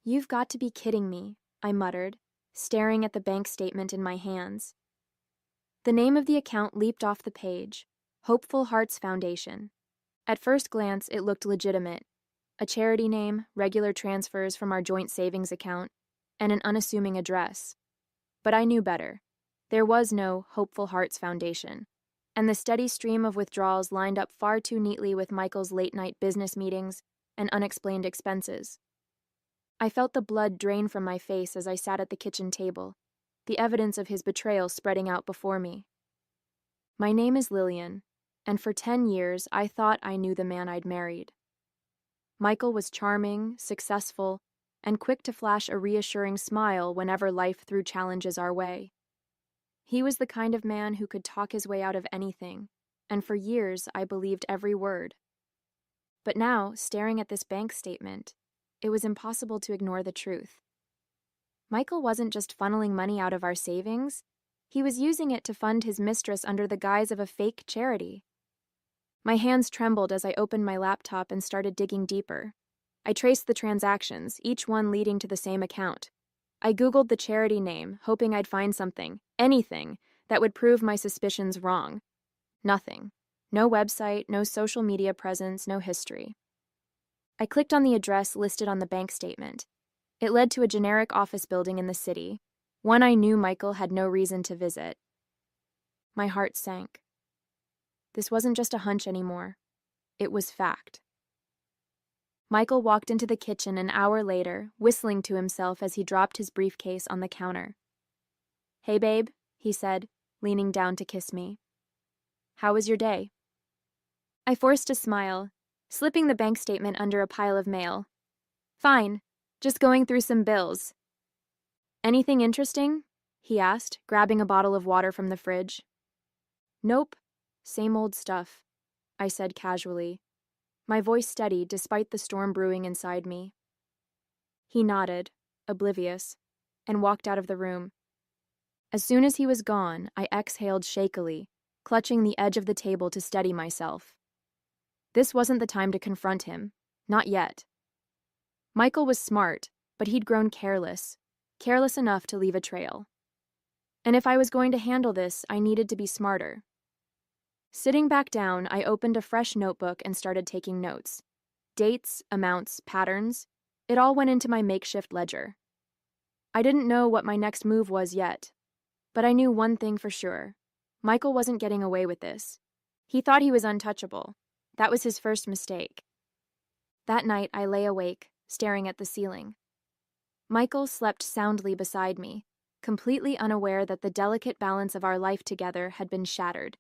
"You've got to be kidding me," I muttered, staring at the bank statement in my hands. The name of the account leaped off the page: Hopeful Hearts Foundation. At first glance, it looked legitimate. A charity name, regular transfers from our joint savings account, and an unassuming address. But I knew better. There was no Hopeful Hearts Foundation, and the steady stream of withdrawals lined up far too neatly with Michael's late-night business meetings and unexplained expenses. I felt the blood drain from my face as I sat at the kitchen table, the evidence of his betrayal spreading out before me. My name is Lillian, and for 10 years I thought I knew the man I'd married. Michael was charming, successful, and quick to flash a reassuring smile whenever life threw challenges our way. He was the kind of man who could talk his way out of anything, and for years I believed every word. But now, staring at this bank statement, it was impossible to ignore the truth. Michael wasn't just funneling money out of our savings, he was using it to fund his mistress under the guise of a fake charity. My hands trembled as I opened my laptop and started digging deeper. I traced the transactions, each one leading to the same account. I Googled the charity name, hoping I'd find something, anything, that would prove my suspicions wrong. Nothing. No website, no social media presence, no history. I clicked on the address listed on the bank statement. It led to a generic office building in the city, one I knew Michael had no reason to visit. My heart sank. This wasn't just a hunch anymore. It was fact. Michael walked into the kitchen an hour later, whistling to himself as he dropped his briefcase on the counter. "Hey, babe," he said, leaning down to kiss me. "How was your day?" I forced a smile, slipping the bank statement under a pile of mail. "Fine, just going through some bills." "Anything interesting?" he asked, grabbing a bottle of water from the fridge. "Nope, same old stuff," I said casually, my voice steady despite the storm brewing inside me. He nodded, oblivious, and walked out of the room. As soon as he was gone, I exhaled shakily, clutching the edge of the table to steady myself. This wasn't the time to confront him, not yet. Michael was smart, but he'd grown careless enough to leave a trail. And if I was going to handle this, I needed to be smarter. Sitting back down, I opened a fresh notebook and started taking notes. Dates, amounts, patterns, it all went into my makeshift ledger. I didn't know what my next move was yet, but I knew one thing for sure. Michael wasn't getting away with this. He thought he was untouchable. That was his first mistake. That night, I lay awake, staring at the ceiling. Michael slept soundly beside me, completely unaware that the delicate balance of our life together had been shattered.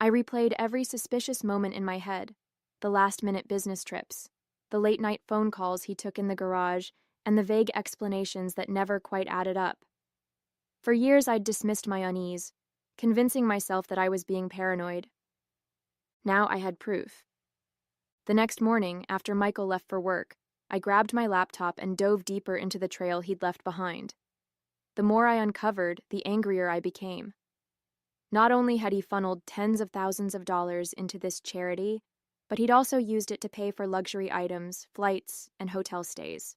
I replayed every suspicious moment in my head, the last-minute business trips, the late-night phone calls he took in the garage, and the vague explanations that never quite added up. For years I'd dismissed my unease, convincing myself that I was being paranoid. Now I had proof. The next morning, after Michael left for work, I grabbed my laptop and dove deeper into the trail he'd left behind. The more I uncovered, the angrier I became. Not only had he funneled tens of thousands of dollars into this charity, but he'd also used it to pay for luxury items, flights, and hotel stays.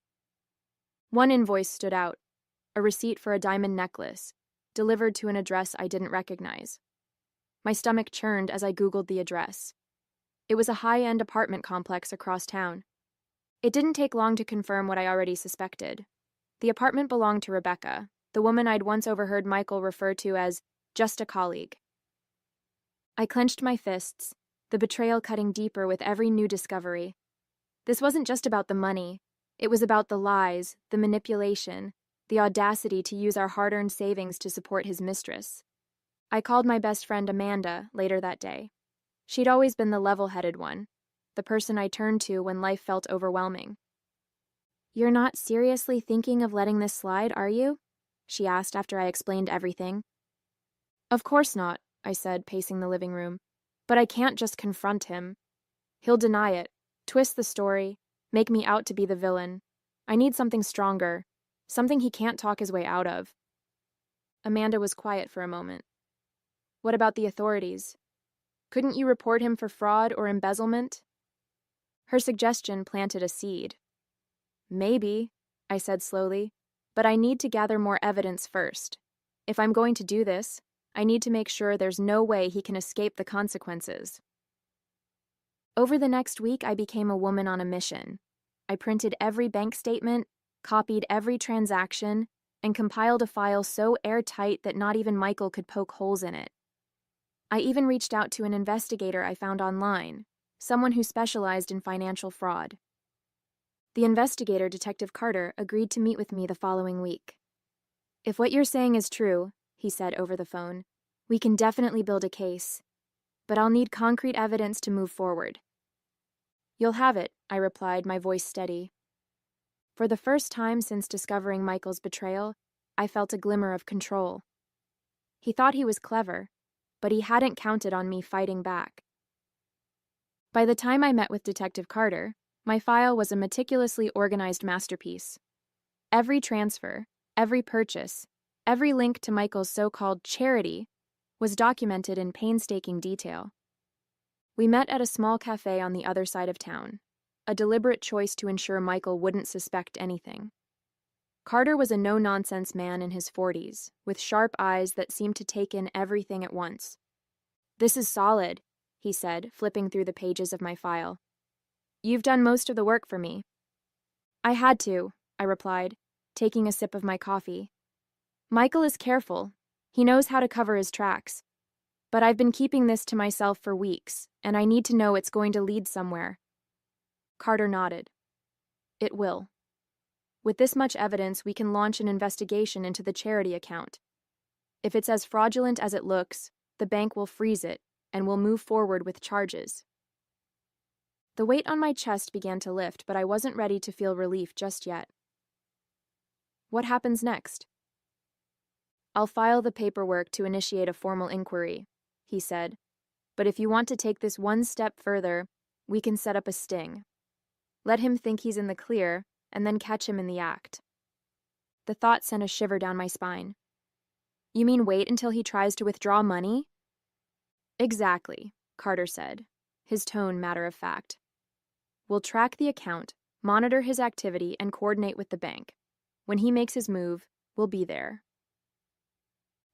One invoice stood out, a receipt for a diamond necklace, delivered to an address I didn't recognize. My stomach churned as I Googled the address. It was a high-end apartment complex across town. It didn't take long to confirm what I already suspected. The apartment belonged to Rebecca, the woman I'd once overheard Michael refer to as just a colleague. I clenched my fists, the betrayal cutting deeper with every new discovery. This wasn't just about the money. It was about the lies, the manipulation, the audacity to use our hard-earned savings to support his mistress. I called my best friend Amanda later that day. She'd always been the level-headed one, the person I turned to when life felt overwhelming. "You're not seriously thinking of letting this slide, are you?" she asked after I explained everything. "Of course not," I said, pacing the living room. "But I can't just confront him. He'll deny it, twist the story, make me out to be the villain. I need something stronger, something he can't talk his way out of." Amanda was quiet for a moment. "What about the authorities? Couldn't you report him for fraud or embezzlement?" Her suggestion planted a seed. "Maybe," I said slowly, but I need to gather more evidence first. If I'm going to do this, I need to make sure there's no way he can escape the consequences. Over the next week, I became a woman on a mission. I printed every bank statement, copied every transaction, and compiled a file so airtight that not even Michael could poke holes in it. I even reached out to an investigator I found online, someone who specialized in financial fraud. The investigator, Detective Carter, agreed to meet with me the following week. "If what you're saying is true," he said over the phone, "we can definitely build a case. But I'll need concrete evidence to move forward." "You'll have it," I replied, my voice steady. For the first time since discovering Michael's betrayal, I felt a glimmer of control. He thought he was clever, but he hadn't counted on me fighting back. By the time I met with Detective Carter, my file was a meticulously organized masterpiece. Every transfer, every purchase, every link to Michael's so-called charity was documented in painstaking detail. We met at a small cafe on the other side of town, a deliberate choice to ensure Michael wouldn't suspect anything. Carter was a no-nonsense man in his 40s, with sharp eyes that seemed to take in everything at once. "This is solid," he said, flipping through the pages of my file. "You've done most of the work for me." "I had to," I replied, taking a sip of my coffee. "Michael is careful. He knows how to cover his tracks. But I've been keeping this to myself for weeks, and I need to know it's going to lead somewhere." Carter nodded. "It will. With this much evidence, we can launch an investigation into the charity account. If it's as fraudulent as it looks, the bank will freeze it, and we'll move forward with charges." The weight on my chest began to lift, but I wasn't ready to feel relief just yet. "What happens next?" "I'll file the paperwork to initiate a formal inquiry," he said. "But if you want to take this one step further, we can set up a sting. Let him think he's in the clear, and then catch him in the act." The thought sent a shiver down my spine. "You mean wait until he tries to withdraw money?" "Exactly," Carter said, his tone matter of fact. "We'll track the account, monitor his activity, and coordinate with the bank. When he makes his move, we'll be there."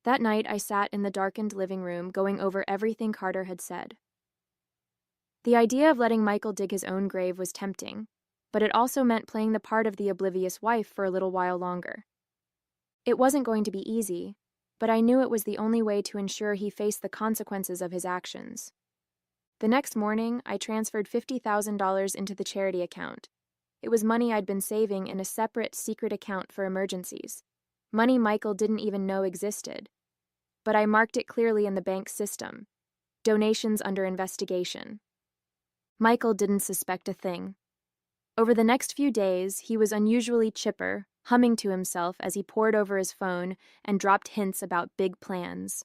That night, I sat in the darkened living room going over everything Carter had said. The idea of letting Michael dig his own grave was tempting, but it also meant playing the part of the oblivious wife for a little while longer. It wasn't going to be easy, but I knew it was the only way to ensure he faced the consequences of his actions. The next morning, I transferred $50,000 into the charity account. It was money I'd been saving in a separate, secret account for emergencies. Money Michael didn't even know existed. But I marked it clearly in the bank's system. Donations under investigation. Michael didn't suspect a thing. Over the next few days, he was unusually chipper, humming to himself as he pored over his phone and dropped hints about big plans.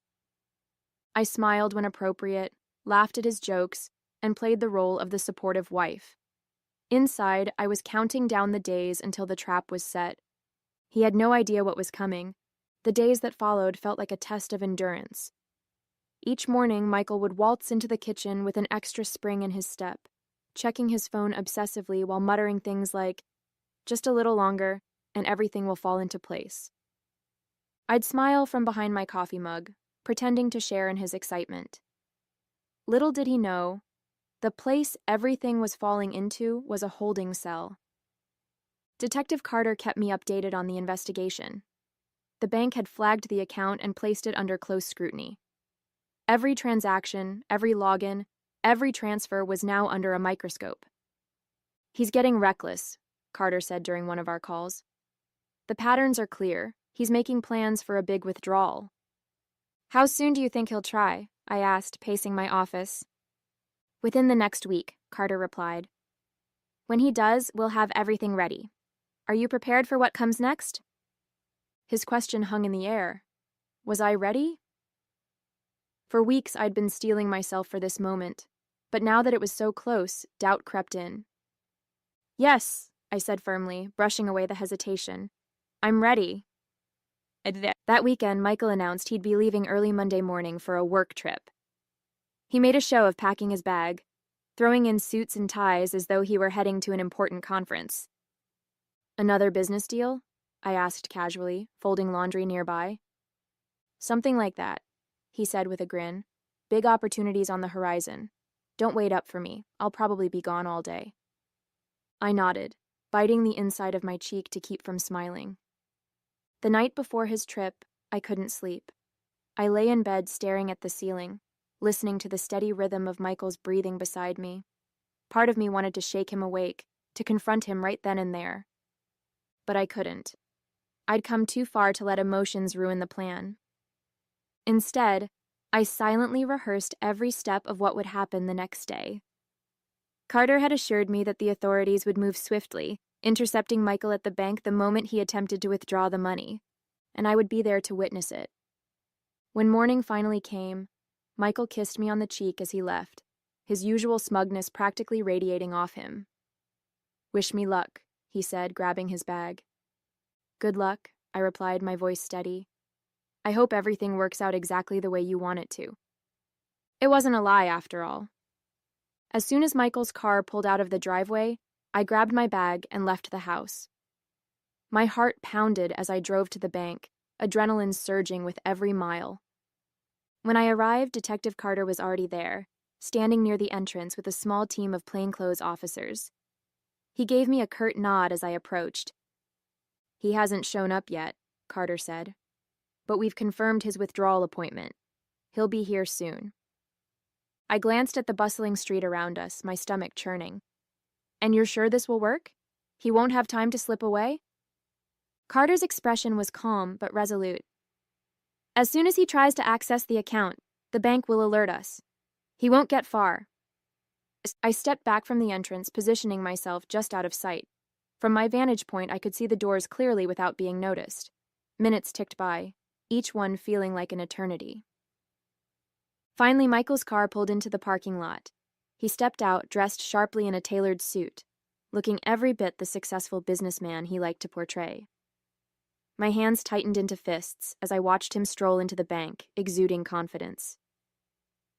I smiled when appropriate, laughed at his jokes, and played the role of the supportive wife. Inside, I was counting down the days until the trap was set. He had no idea what was coming. The days that followed felt like a test of endurance. Each morning, Michael would waltz into the kitchen with an extra spring in his step, checking his phone obsessively while muttering things like, "Just a little longer, and everything will fall into place." I'd smile from behind my coffee mug, pretending to share in his excitement. Little did he know, the place everything was falling into was a holding cell. Detective Carter kept me updated on the investigation. The bank had flagged the account and placed it under close scrutiny. Every transaction, every login, every transfer was now under a microscope. "He's getting reckless," Carter said during one of our calls. "The patterns are clear. He's making plans for a big withdrawal." "How soon do you think he'll try?" I asked, pacing my office. "Within the next week," Carter replied. "When he does, we'll have everything ready. Are you prepared for what comes next?" His question hung in the air. Was I ready? For weeks, I'd been steeling myself for this moment, but now that it was so close, doubt crept in. "Yes," I said firmly, brushing away the hesitation. "I'm ready." That weekend, Michael announced he'd be leaving early Monday morning for a work trip. He made a show of packing his bag, throwing in suits and ties as though he were heading to an important conference. Another business deal? I asked casually, folding laundry nearby. Something like that, he said with a grin. Big opportunities on the horizon. Don't wait up for me. I'll probably be gone all day. I nodded, biting the inside of my cheek to keep from smiling. The night before his trip, I couldn't sleep. I lay in bed staring at the ceiling, listening to the steady rhythm of Michael's breathing beside me. Part of me wanted to shake him awake, to confront him right then and there. But I couldn't. I'd come too far to let emotions ruin the plan. Instead, I silently rehearsed every step of what would happen the next day. Carter had assured me that the authorities would move swiftly, intercepting Michael at the bank the moment he attempted to withdraw the money, and I would be there to witness it. When morning finally came, Michael kissed me on the cheek as he left, his usual smugness practically radiating off him. "Wish me luck," he said, grabbing his bag. "Good luck," I replied, my voice steady. "I hope everything works out exactly the way you want it to." It wasn't a lie, after all. As soon as Michael's car pulled out of the driveway, I grabbed my bag and left the house. My heart pounded as I drove to the bank, adrenaline surging with every mile. When I arrived, Detective Carter was already there, standing near the entrance with a small team of plainclothes officers. He gave me a curt nod as I approached. "He hasn't shown up yet," Carter said, "but we've confirmed his withdrawal appointment. He'll be here soon." I glanced at the bustling street around us, my stomach churning. "And you're sure this will work? He won't have time to slip away?" Carter's expression was calm but resolute. "As soon as he tries to access the account, the bank will alert us. He won't get far." I stepped back from the entrance, positioning myself just out of sight. From my vantage point, I could see the doors clearly without being noticed. Minutes ticked by, each one feeling like an eternity. Finally, Michael's car pulled into the parking lot. He stepped out, dressed sharply in a tailored suit, looking every bit the successful businessman he liked to portray. My hands tightened into fists as I watched him stroll into the bank, exuding confidence.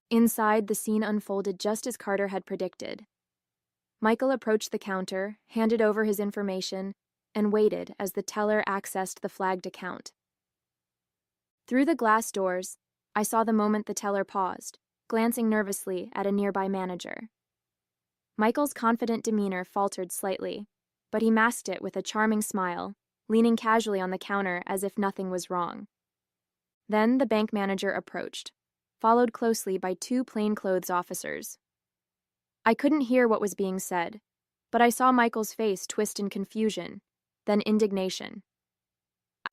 Inside, the scene unfolded just as Carter had predicted. Michael approached the counter, handed over his information, and waited as the teller accessed the flagged account. Through the glass doors, I saw the moment the teller paused, glancing nervously at a nearby manager. Michael's confident demeanor faltered slightly, but he masked it with a charming smile, leaning casually on the counter as if nothing was wrong. Then the bank manager approached, followed closely by two plainclothes officers. I couldn't hear what was being said, but I saw Michael's face twist in confusion, then indignation.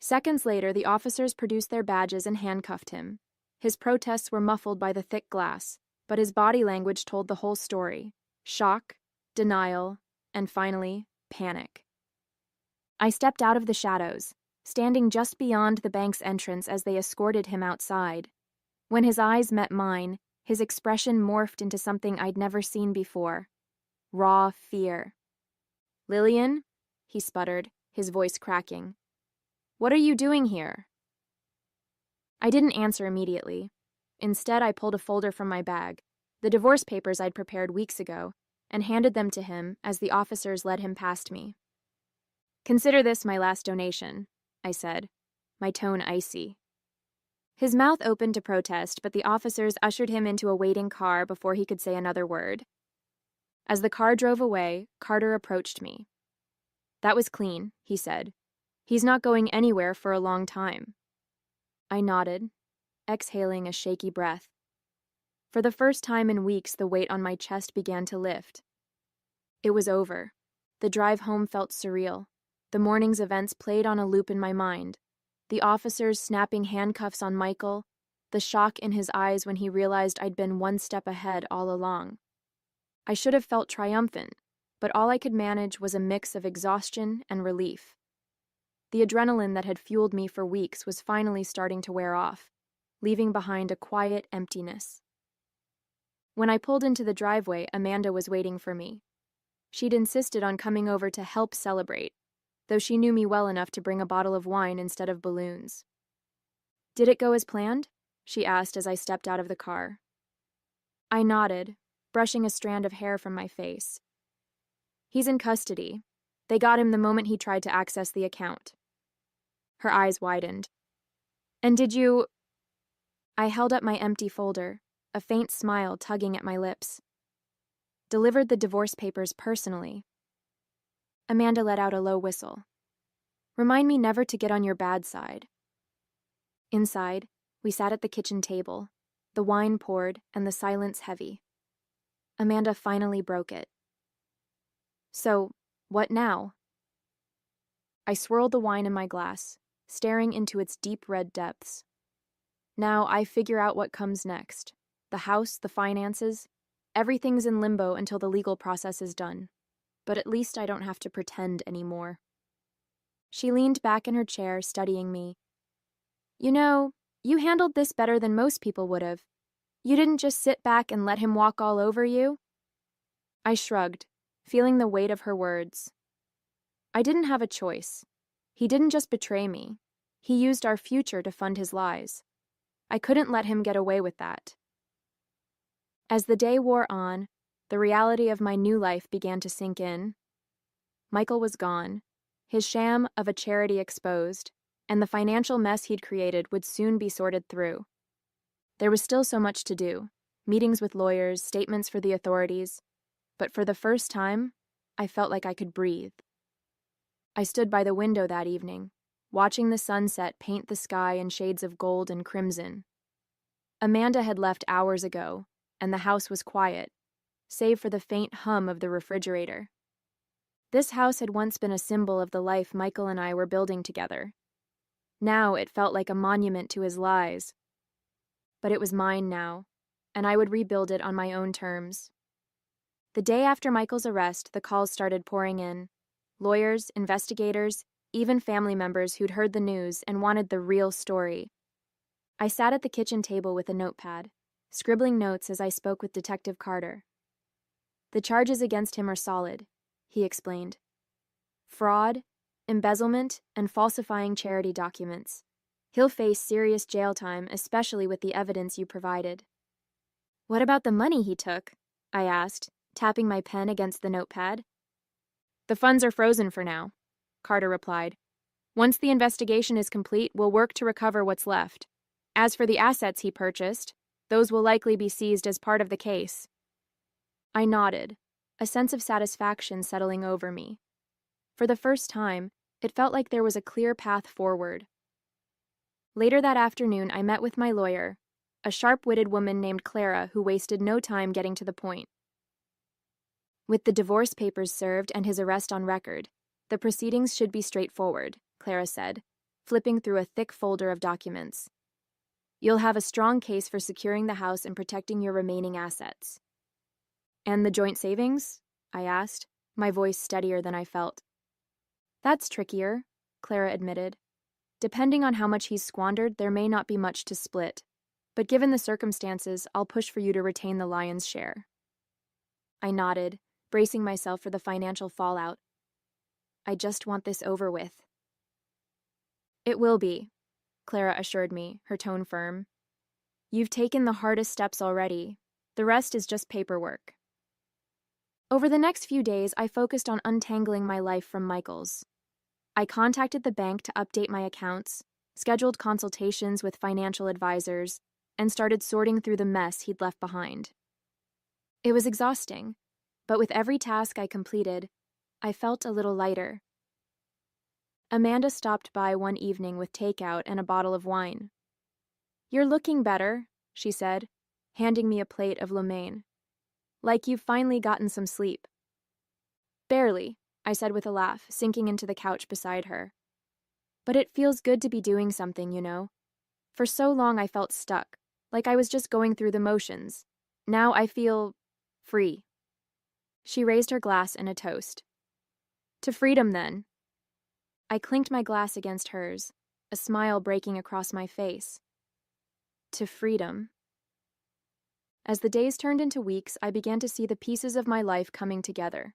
Seconds later, the officers produced their badges and handcuffed him. His protests were muffled by the thick glass, but his body language told the whole story: shock, denial, and finally, panic. I stepped out of the shadows, standing just beyond the bank's entrance as they escorted him outside. When his eyes met mine, his expression morphed into something I'd never seen before: raw fear. "Lillian?" he sputtered, his voice cracking. "What are you doing here?" I didn't answer immediately. Instead, I pulled a folder from my bag, the divorce papers I'd prepared weeks ago, and handed them to him as the officers led him past me. "Consider this my last donation," I said, my tone icy. His mouth opened to protest, but the officers ushered him into a waiting car before he could say another word. As the car drove away, Carter approached me. "That was clean," he said. "He's not going anywhere for a long time." I nodded, exhaling a shaky breath. For the first time in weeks, the weight on my chest began to lift. It was over. The drive home felt surreal. The morning's events played on a loop in my mind. The officers snapping handcuffs on Michael, the shock in his eyes when he realized I'd been one step ahead all along. I should have felt triumphant, but all I could manage was a mix of exhaustion and relief. The adrenaline that had fueled me for weeks was finally starting to wear off, leaving behind a quiet emptiness. When I pulled into the driveway, Amanda was waiting for me. She'd insisted on coming over to help celebrate, though she knew me well enough to bring a bottle of wine instead of balloons. "Did it go as planned?" she asked as I stepped out of the car. I nodded, brushing a strand of hair from my face. "He's in custody. They got him the moment he tried to access the account. Her eyes widened. And did you... I held up my empty folder, a faint smile tugging at my lips. Delivered the divorce papers personally. Amanda let out a low whistle. Remind me never to get on your bad side. Inside, we sat at the kitchen table, the wine poured and the silence heavy. Amanda finally broke it. So, what now? I swirled the wine in my glass, staring into its deep red depths. Now I figure out what comes next. The house, the finances, everything's in limbo until the legal process is done. But at least I don't have to pretend anymore. She leaned back in her chair, studying me. You know, you handled this better than most people would have. You didn't just sit back and let him walk all over you. I shrugged, feeling the weight of her words. I didn't have a choice. He didn't just betray me. He used our future to fund his lies. I couldn't let him get away with that. As the day wore on, the reality of my new life began to sink in. Michael was gone, his sham of a charity exposed, and the financial mess he'd created would soon be sorted through. There was still so much to do, meetings with lawyers, statements for the authorities, but for the first time, I felt like I could breathe. I stood by the window that evening, watching the sunset paint the sky in shades of gold and crimson. Amanda had left hours ago, and the house was quiet, save for the faint hum of the refrigerator. This house had once been a symbol of the life Michael and I were building together. Now it felt like a monument to his lies. But it was mine now, and I would rebuild it on my own terms. The day after Michael's arrest, the calls started pouring in. Lawyers, investigators, even family members who'd heard the news and wanted the real story. I sat at the kitchen table with a notepad, scribbling notes as I spoke with Detective Carter. The charges against him are solid, he explained. Fraud, embezzlement, and falsifying charity documents. He'll face serious jail time, especially with the evidence you provided. What about the money he took? I asked, tapping my pen against the notepad. The funds are frozen for now, Carter replied. Once the investigation is complete, we'll work to recover what's left. As for the assets he purchased, those will likely be seized as part of the case. I nodded, a sense of satisfaction settling over me. For the first time, it felt like there was a clear path forward. Later that afternoon, I met with my lawyer, a sharp-witted woman named Clara who wasted no time getting to the point. With the divorce papers served and his arrest on record, the proceedings should be straightforward, Clara said, flipping through a thick folder of documents. You'll have a strong case for securing the house and protecting your remaining assets. And the joint savings? I asked, my voice steadier than I felt. That's trickier, Clara admitted. Depending on how much he's squandered, there may not be much to split. But given the circumstances, I'll push for you to retain the lion's share. I nodded, bracing myself for the financial fallout. I just want this over with. It will be, Clara assured me, her tone firm. You've taken the hardest steps already. The rest is just paperwork. Over the next few days, I focused on untangling my life from Michael's. I contacted the bank to update my accounts, scheduled consultations with financial advisors, and started sorting through the mess he'd left behind. It was exhausting, but with every task I completed, I felt a little lighter. Amanda stopped by one evening with takeout and a bottle of wine. You're looking better, she said, handing me a plate of lo mein. Like you've finally gotten some sleep. Barely, I said with a laugh, sinking into the couch beside her. But it feels good to be doing something, you know. For so long I felt stuck, like I was just going through the motions. Now I feel free. She raised her glass in a toast. To freedom, then. I clinked my glass against hers, a smile breaking across my face. To freedom. As the days turned into weeks, I began to see the pieces of my life coming together.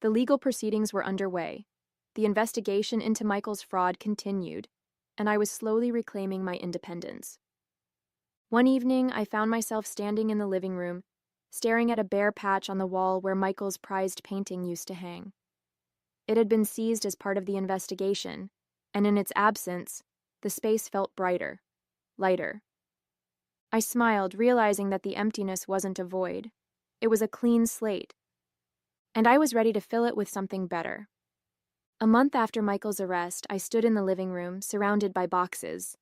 The legal proceedings were underway. The investigation into Michael's fraud continued, and I was slowly reclaiming my independence. One evening, I found myself standing in the living room, staring at a bare patch on the wall where Michael's prized painting used to hang. It had been seized as part of the investigation, and in its absence, the space felt brighter, lighter. I smiled, realizing that the emptiness wasn't a void. It was a clean slate, and I was ready to fill it with something better. A month after Michael's arrest, I stood in the living room, surrounded by boxes.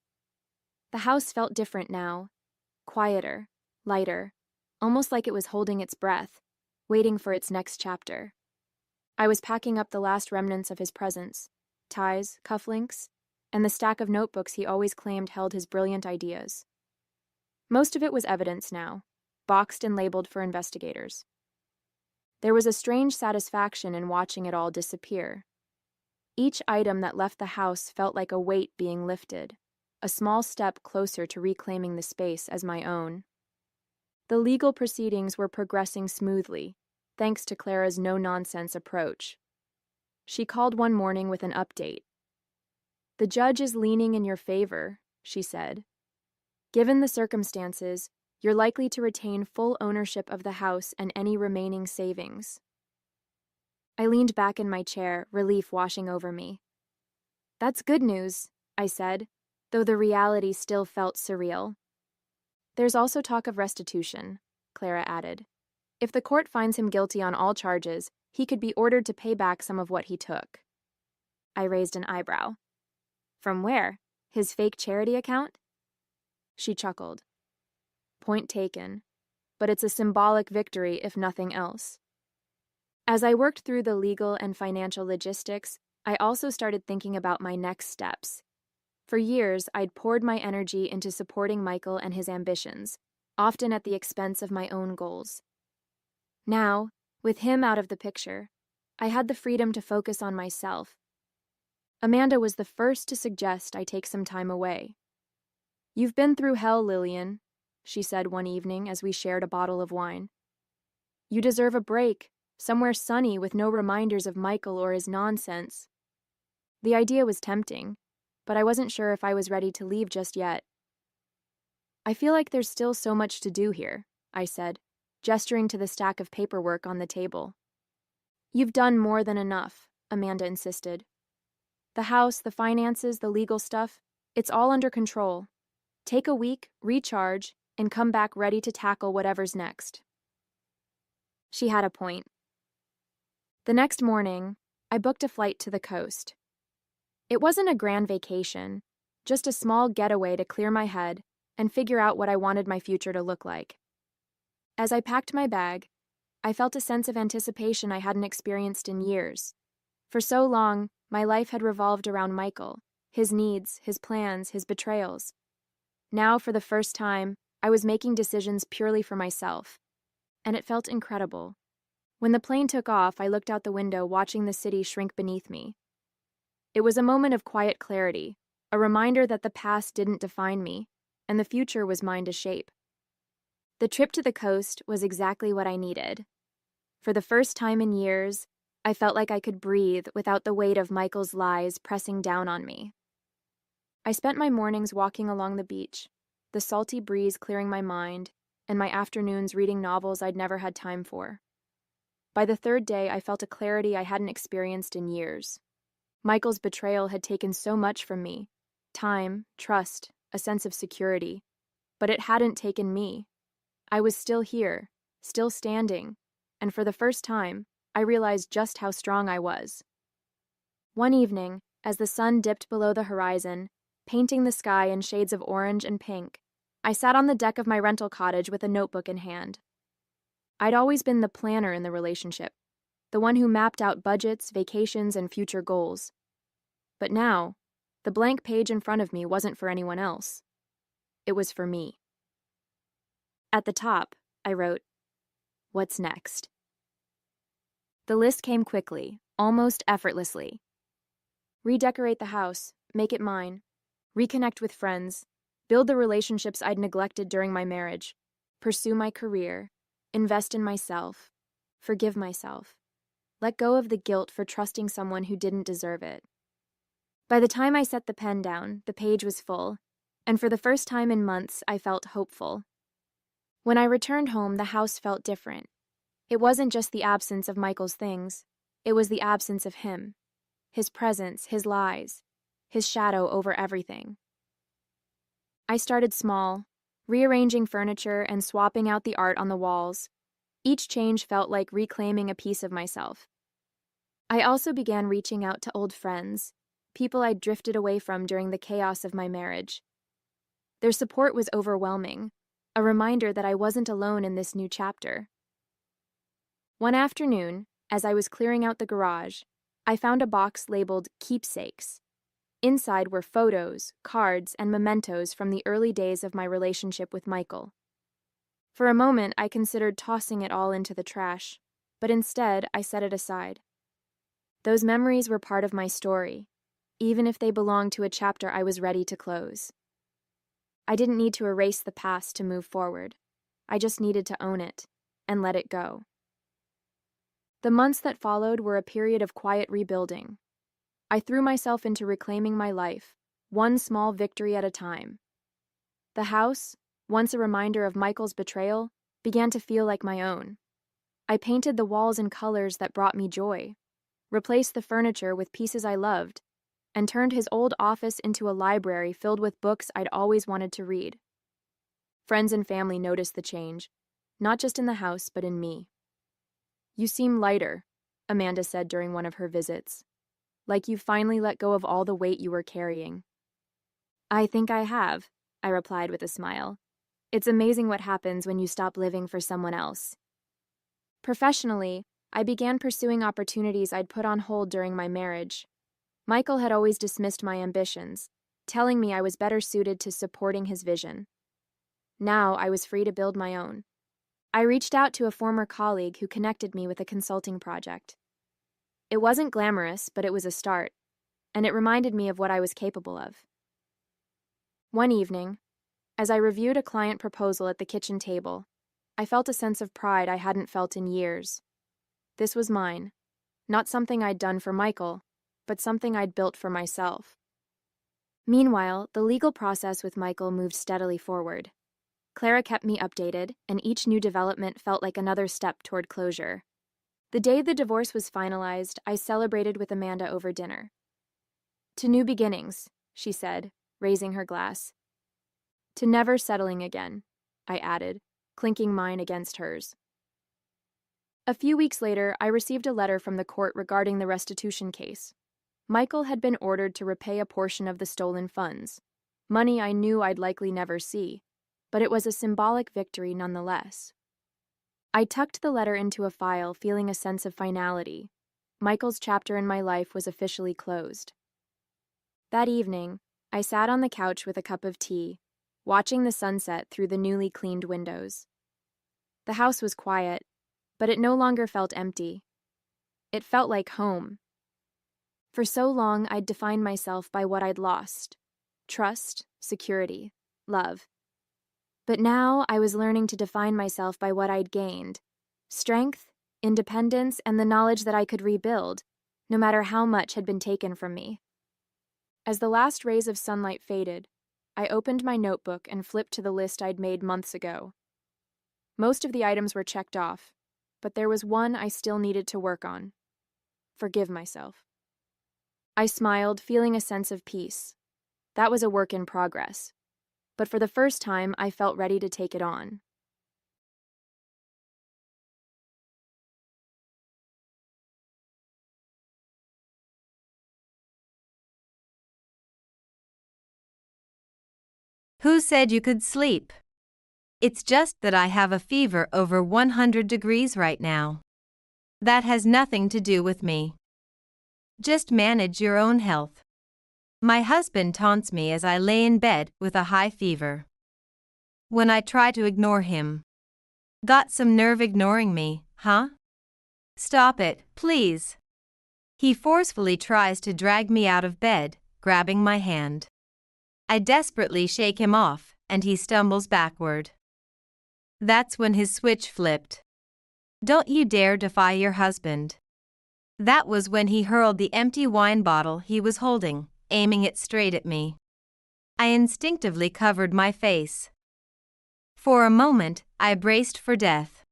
The house felt different now, quieter, lighter, almost like it was holding its breath, waiting for its next chapter. I was packing up the last remnants of his presence, ties, cufflinks, and the stack of notebooks he always claimed held his brilliant ideas. Most of it was evidence now, boxed and labeled for investigators. There was a strange satisfaction in watching it all disappear. Each item that left the house felt like a weight being lifted, a small step closer to reclaiming the space as my own. The legal proceedings were progressing smoothly, thanks to Clara's no-nonsense approach. She called one morning with an update. "The judge is leaning in your favor," she said. "Given the circumstances, you're likely to retain full ownership of the house and any remaining savings." I leaned back in my chair, relief washing over me. "That's good news," I said, though the reality still felt surreal. "There's also talk of restitution," Clara added. "If the court finds him guilty on all charges, he could be ordered to pay back some of what he took." I raised an eyebrow. "From where? His fake charity account?" She chuckled. "Point taken. But it's a symbolic victory, if nothing else." As I worked through the legal and financial logistics, I also started thinking about my next steps. For years, I'd poured my energy into supporting Michael and his ambitions, often at the expense of my own goals. Now, with him out of the picture, I had the freedom to focus on myself. Amanda was the first to suggest I take some time away. "You've been through hell, Lillian," she said one evening as we shared a bottle of wine. "You deserve a break, somewhere sunny with no reminders of Michael or his nonsense." The idea was tempting, but I wasn't sure if I was ready to leave just yet. "I feel like there's still so much to do here," I said, gesturing to the stack of paperwork on the table. "You've done more than enough," Amanda insisted. "The house, the finances, the legal stuff, it's all under control. Take a week, recharge, and come back ready to tackle whatever's next." She had a point. The next morning, I booked a flight to the coast. It wasn't a grand vacation, just a small getaway to clear my head and figure out what I wanted my future to look like. As I packed my bag, I felt a sense of anticipation I hadn't experienced in years. For so long, my life had revolved around Michael, his needs, his plans, his betrayals. Now, for the first time, I was making decisions purely for myself, and it felt incredible. When the plane took off, I looked out the window, watching the city shrink beneath me. It was a moment of quiet clarity, a reminder that the past didn't define me, and the future was mine to shape. The trip to the coast was exactly what I needed. For the first time in years, I felt like I could breathe without the weight of Michael's lies pressing down on me. I spent my mornings walking along the beach, the salty breeze clearing my mind, and my afternoons reading novels I'd never had time for. By the third day, I felt a clarity I hadn't experienced in years. Michael's betrayal had taken so much from me: time, trust, a sense of security. But it hadn't taken me. I was still here, still standing, and for the first time, I realized just how strong I was. One evening, as the sun dipped below the horizon, painting the sky in shades of orange and pink, I sat on the deck of my rental cottage with a notebook in hand. I'd always been the planner in the relationship, the one who mapped out budgets, vacations, and future goals. But now, the blank page in front of me wasn't for anyone else. It was for me. At the top, I wrote, "What's next?" The list came quickly, almost effortlessly. Redecorate the house, make it mine, reconnect with friends, build the relationships I'd neglected during my marriage, pursue my career, invest in myself, forgive myself, let go of the guilt for trusting someone who didn't deserve it. By the time I set the pen down, the page was full, and for the first time in months, I felt hopeful. When I returned home, the house felt different. It wasn't just the absence of Michael's things, it was the absence of him. his presence, his lies, his shadow over everything. I started small, rearranging furniture and swapping out the art on the walls. Each change felt like reclaiming a piece of myself. I also began reaching out to old friends, people I'd drifted away from during the chaos of my marriage. Their support was overwhelming, a reminder that I wasn't alone in this new chapter. One afternoon, as I was clearing out the garage, I found a box labeled Keepsakes. Inside were photos, cards, and mementos from the early days of my relationship with Michael. For a moment, I considered tossing it all into the trash, but instead, I set it aside. Those memories were part of my story, even if they belonged to a chapter I was ready to close. I didn't need to erase the past to move forward. I just needed to own it and let it go. The months that followed were a period of quiet rebuilding. I threw myself into reclaiming my life, one small victory at a time. The house, once a reminder of Michael's betrayal, began to feel like my own. I painted the walls in colors that brought me joy, replaced the furniture with pieces I loved, and turned his old office into a library filled with books I'd always wanted to read. Friends and family noticed the change, not just in the house, but in me. "You seem lighter," Amanda said during one of her visits. "Like you finally let go of all the weight you were carrying." "I think I have," I replied with a smile. "It's amazing what happens when you stop living for someone else." Professionally, I began pursuing opportunities I'd put on hold during my marriage. Michael had always dismissed my ambitions, telling me I was better suited to supporting his vision. Now I was free to build my own. I reached out to a former colleague who connected me with a consulting project. It wasn't glamorous, but it was a start, and it reminded me of what I was capable of. One evening, as I reviewed a client proposal at the kitchen table, I felt a sense of pride I hadn't felt in years. This was mine, not something I'd done for Michael, but something I'd built for myself. Meanwhile, the legal process with Michael moved steadily forward. Clara kept me updated, and each new development felt like another step toward closure. The day the divorce was finalized, I celebrated with Amanda over dinner. "To new beginnings," she said, raising her glass. "To never settling again," I added, clinking mine against hers. A few weeks later, I received a letter from the court regarding the restitution case. Michael had been ordered to repay a portion of the stolen funds, money I knew I'd likely never see, but it was a symbolic victory nonetheless. I tucked the letter into a file, feeling a sense of finality. Michael's chapter in my life was officially closed. That evening, I sat on the couch with a cup of tea, watching the sunset through the newly cleaned windows. The house was quiet, but it no longer felt empty. It felt like home. For so long, I'd defined myself by what I'd lost: trust, security, love. But now I was learning to define myself by what I'd gained: strength, independence, and the knowledge that I could rebuild, no matter how much had been taken from me. As the last rays of sunlight faded, I opened my notebook and flipped to the list I'd made months ago. Most of the items were checked off, but there was one I still needed to work on: forgive myself. I smiled, feeling a sense of peace. That was a work in progress, but for the first time, I felt ready to take it on. Who said you could sleep? It's just that I have a fever over 100 degrees right now. That has nothing to do with me. Just manage your own health. My husband taunts me as I lay in bed with a high fever. When I try to ignore him. Got some nerve ignoring me, huh? Stop it, please. He forcefully tries to drag me out of bed, grabbing my hand. I desperately shake him off, and he stumbles backward. That's when his switch flipped. Don't you dare defy your husband. That was when he hurled the empty wine bottle he was holding, aiming it straight at me. I instinctively covered my face. For a moment, I braced for death.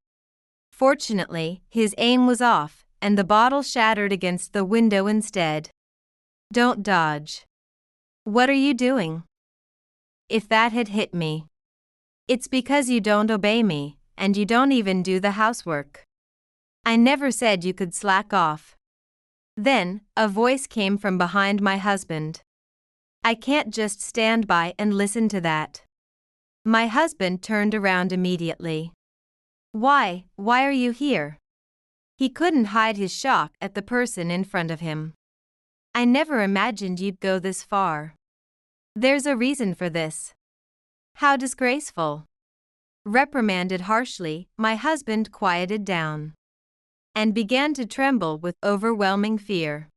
Fortunately, his aim was off, and the bottle shattered against the window instead. Don't dodge. What are you doing? If that had hit me. It's because you don't obey me, and you don't even do the housework. I never said you could slack off. Then, a voice came from behind my husband. I can't just stand by and listen to that. My husband turned around immediately. Why are you here? He couldn't hide his shock at the person in front of him. I never imagined you'd go this far. There's a reason for this. How disgraceful. Reprimanded harshly, my husband quieted down and began to tremble with overwhelming fear.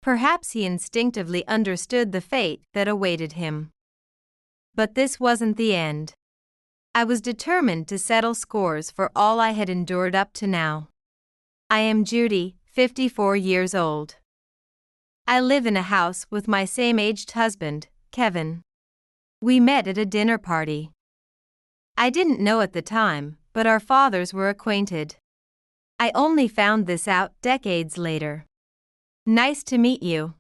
Perhaps he instinctively understood the fate that awaited him. But this wasn't the end. I was determined to settle scores for all I had endured up to now. I am Judy, 54 years old. I live in a house with my same-aged husband, Kevin. We met at a dinner party. I didn't know at the time, but our fathers were acquainted. I only found this out decades later. Nice to meet you.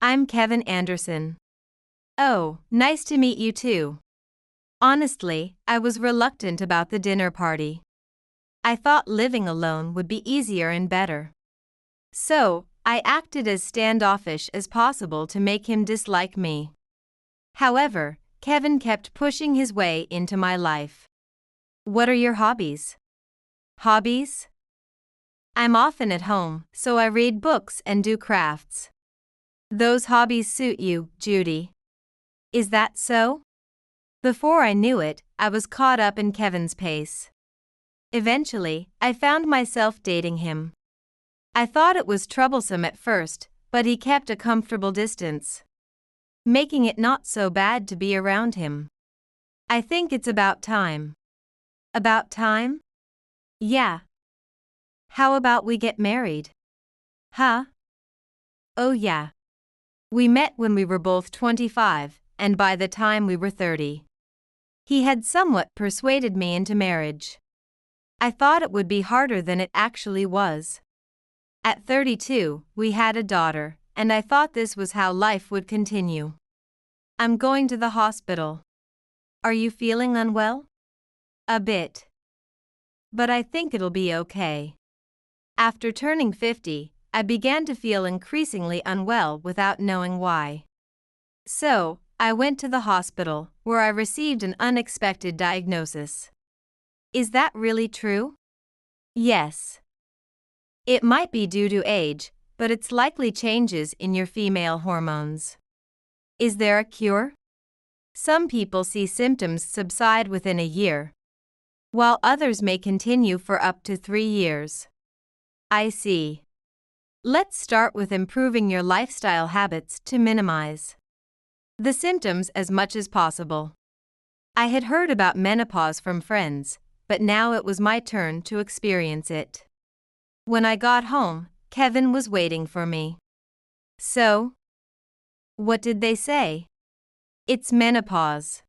I'm Kevin Anderson. Oh, nice to meet you too. Honestly, I was reluctant about the dinner party. I thought living alone would be easier and better. So, I acted as standoffish as possible to make him dislike me. However, Kevin kept pushing his way into my life. What are your hobbies? Hobbies? I'm often at home, so I read books and do crafts. Those hobbies suit you, Judy. Is that so? Before I knew it, I was caught up in Kevin's pace. Eventually, I found myself dating him. I thought it was troublesome at first, but he kept a comfortable distance, making it not so bad to be around him. I think it's about time. About time? Yeah. How about we get married? Huh? Oh yeah. We met when we were both 25, and by the time we were 30. He had somewhat persuaded me into marriage. I thought it would be harder than it actually was. At 32, we had a daughter, and I thought this was how life would continue. I'm going to the hospital. Are you feeling unwell? A bit. But I think it'll be okay. After turning 50, I began to feel increasingly unwell without knowing why. So, I went to the hospital, where I received an unexpected diagnosis. Is that really true? Yes. It might be due to age, but it's likely changes in your female hormones. Is there a cure? Some people see symptoms subside within a year, while others may continue for up to 3 years. I see. Let's start with improving your lifestyle habits to minimize the symptoms as much as possible. I had heard about menopause from friends, but now it was my turn to experience it. When I got home, Kevin was waiting for me. So, what did they say? It's menopause.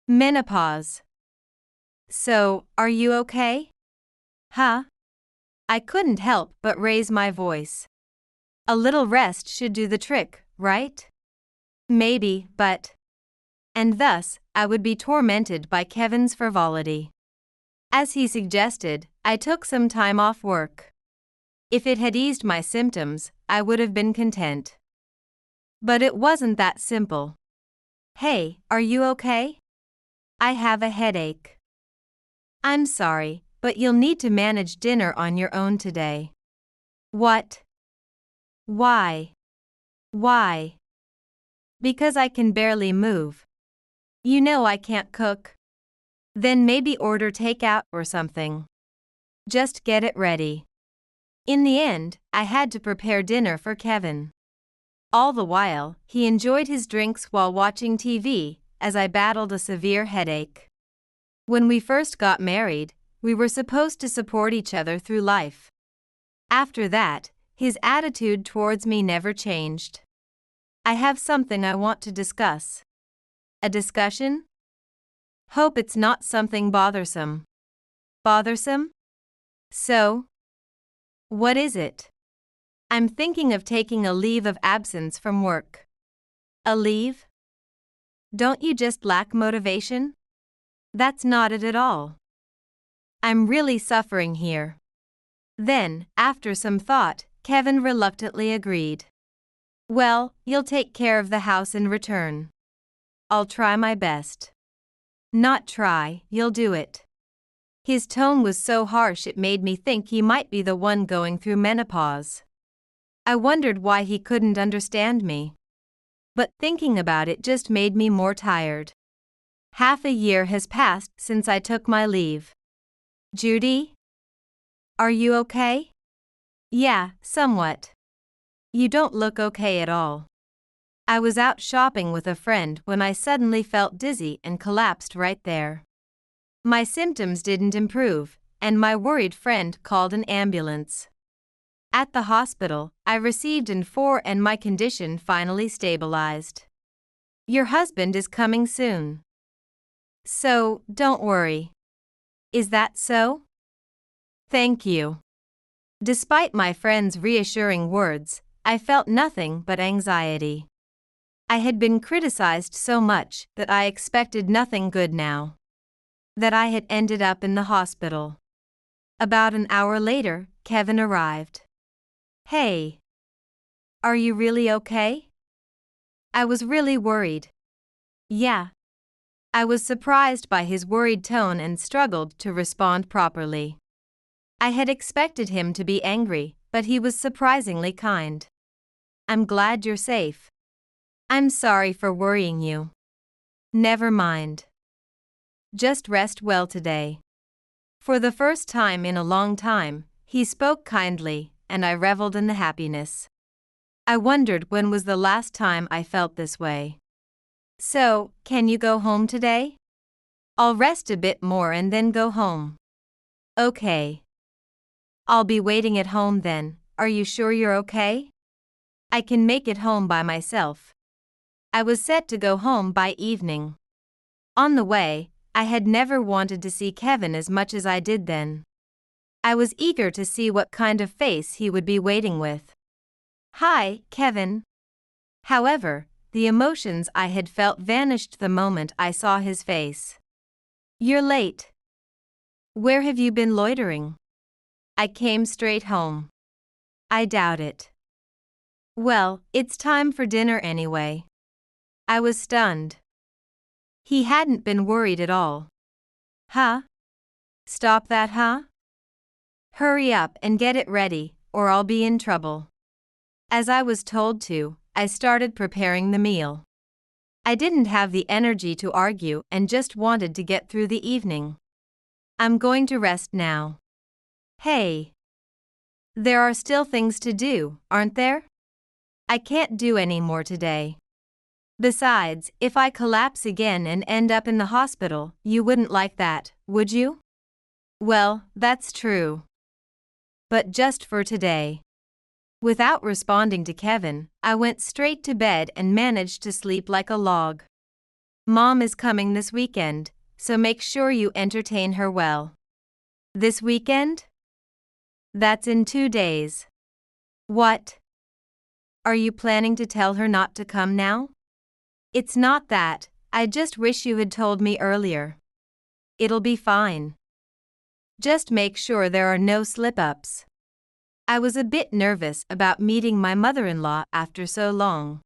Menopause. So, are you okay? Huh? I couldn't help but raise my voice. A little rest should do the trick, right? Maybe, but... And thus, I would be tormented by Kevin's frivolity. As he suggested, I took some time off work. If it had eased my symptoms, I would have been content. But it wasn't that simple. Hey, are you okay? I have a headache. I'm sorry, but you'll need to manage dinner on your own today. What? Why? Why? Because I can barely move. You know I can't cook. Then maybe order takeout or something. Just get it ready. In the end, I had to prepare dinner for Kevin. All the while, he enjoyed his drinks while watching TV, as I battled a severe headache. When we first got married, we were supposed to support each other through life. After that, his attitude towards me never changed. I have something I want to discuss. A discussion? Hope it's not something bothersome. Bothersome? So? What is it? I'm thinking of taking a leave of absence from work. A leave? Don't you just lack motivation? That's not it at all. I'm really suffering here. Then, after some thought, Kevin reluctantly agreed. Well, you'll take care of the house in return. I'll try my best. Not try, you'll do it. His tone was so harsh it made me think he might be the one going through menopause. I wondered why he couldn't understand me. But thinking about it just made me more tired. Half a year has passed since I took my leave. Judy? Are you okay? Yeah, somewhat. You don't look okay at all. I was out shopping with a friend when I suddenly felt dizzy and collapsed right there. My symptoms didn't improve, and my worried friend called an ambulance. At the hospital, I received N4 and my condition finally stabilized. Your husband is coming soon. So, don't worry. Is that so? Thank you. Despite my friend's reassuring words, I felt nothing but anxiety. I had been criticized so much that I expected nothing good now. That I had ended up in the hospital. About an hour later, Kevin arrived. Hey. Are you really okay? I was really worried. Yeah. I was surprised by his worried tone and struggled to respond properly. I had expected him to be angry, but he was surprisingly kind. I'm glad you're safe. I'm sorry for worrying you. Never mind. Just rest well today. For the first time in a long time, he spoke kindly, and I reveled in the happiness. I wondered when was the last time I felt this way. So, can you go home today? I'll rest a bit more and then go home. Okay. I'll be waiting at home then. Are you sure you're okay? I can make it home by myself. I was set to go home by evening. On the way, I had never wanted to see Kevin as much as I did then. I was eager to see what kind of face he would be waiting with. Hi, Kevin. However, the emotions I had felt vanished the moment I saw his face. You're late. Where have you been loitering? I came straight home. I doubt it. Well, it's time for dinner anyway. I was stunned. He hadn't been worried at all. Huh? Stop that, huh? Hurry up and get it ready, or I'll be in trouble. As I was told to, I started preparing the meal. I didn't have the energy to argue and just wanted to get through the evening. I'm going to rest now. Hey. There are still things to do, aren't there? I can't do any more today. Besides, if I collapse again and end up in the hospital, you wouldn't like that, would you? Well, that's true. But just for today. Without responding to Kevin, I went straight to bed and managed to sleep like a log. Mom is coming this weekend, so make sure you entertain her well. This weekend? That's in 2 days. What? Are you planning to tell her not to come now? It's not that, I just wish you had told me earlier. It'll be fine. Just make sure there are no slip-ups. I was a bit nervous about meeting my mother-in-law after so long.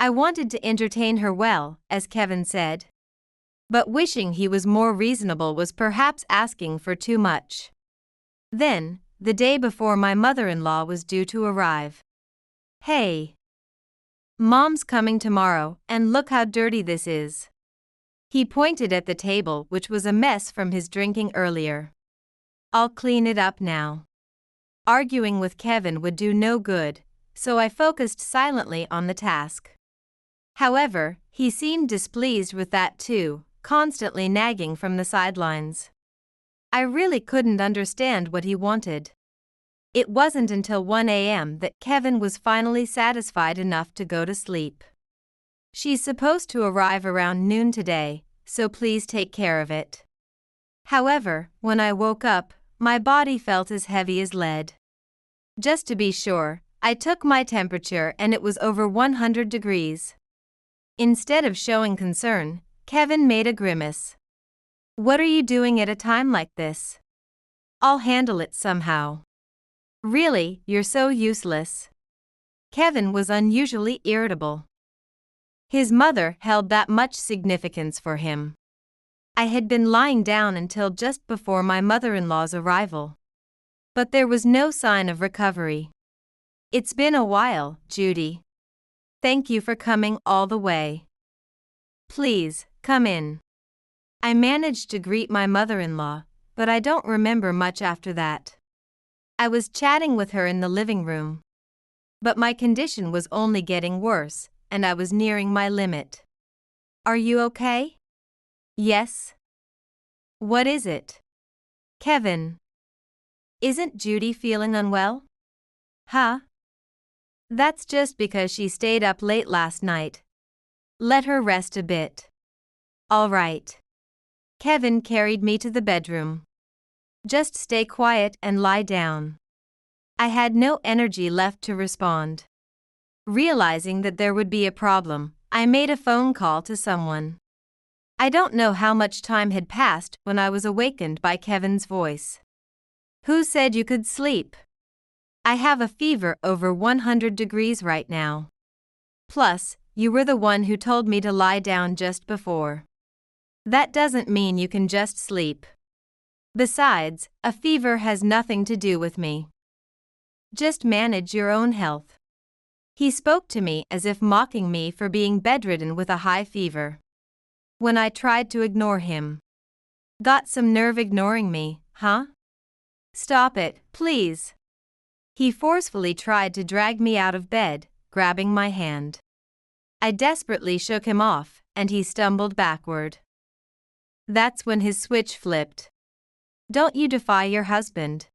I wanted to entertain her well, as Kevin said. But wishing he was more reasonable was perhaps asking for too much. Then, the day before my mother-in-law was due to arrive. Hey. Mom's coming tomorrow, and look how dirty this is. He pointed at the table, which was a mess from his drinking earlier. I'll clean it up now. Arguing with Kevin would do no good, so I focused silently on the task. However, he seemed displeased with that too, constantly nagging from the sidelines. I really couldn't understand what he wanted. It wasn't until 1 a.m. that Kevin was finally satisfied enough to go to sleep. She's supposed to arrive around noon today, so please take care of it. However, when I woke up, my body felt as heavy as lead. Just to be sure, I took my temperature and it was over 100 degrees. Instead of showing concern, Kevin made a grimace. What are you doing at a time like this? I'll handle it somehow. Really, you're so useless. Kevin was unusually irritable. His mother held that much significance for him. I had been lying down until just before my mother-in-law's arrival. But there was no sign of recovery. It's been a while, Judy. Thank you for coming all the way. Please, come in. I managed to greet my mother-in-law, but I don't remember much after that. I was chatting with her in the living room. But my condition was only getting worse, and I was nearing my limit. Are you okay? Yes. What is it? Kevin. Isn't Judy feeling unwell? Huh? That's just because she stayed up late last night. Let her rest a bit. All right. Kevin carried me to the bedroom. Just stay quiet and lie down. I had no energy left to respond. Realizing that there would be a problem, I made a phone call to someone. I don't know how much time had passed when I was awakened by Kevin's voice. Who said you could sleep? I have a fever over 100 degrees right now. Plus, you were the one who told me to lie down just before. That doesn't mean you can just sleep. Besides, a fever has nothing to do with me. Just manage your own health. He spoke to me as if mocking me for being bedridden with a high fever. When I tried to ignore him. Got some nerve ignoring me, huh? Stop it, please. He forcefully tried to drag me out of bed, grabbing my hand. I desperately shook him off, and he stumbled backward. That's when his switch flipped. Don't you defy your husband.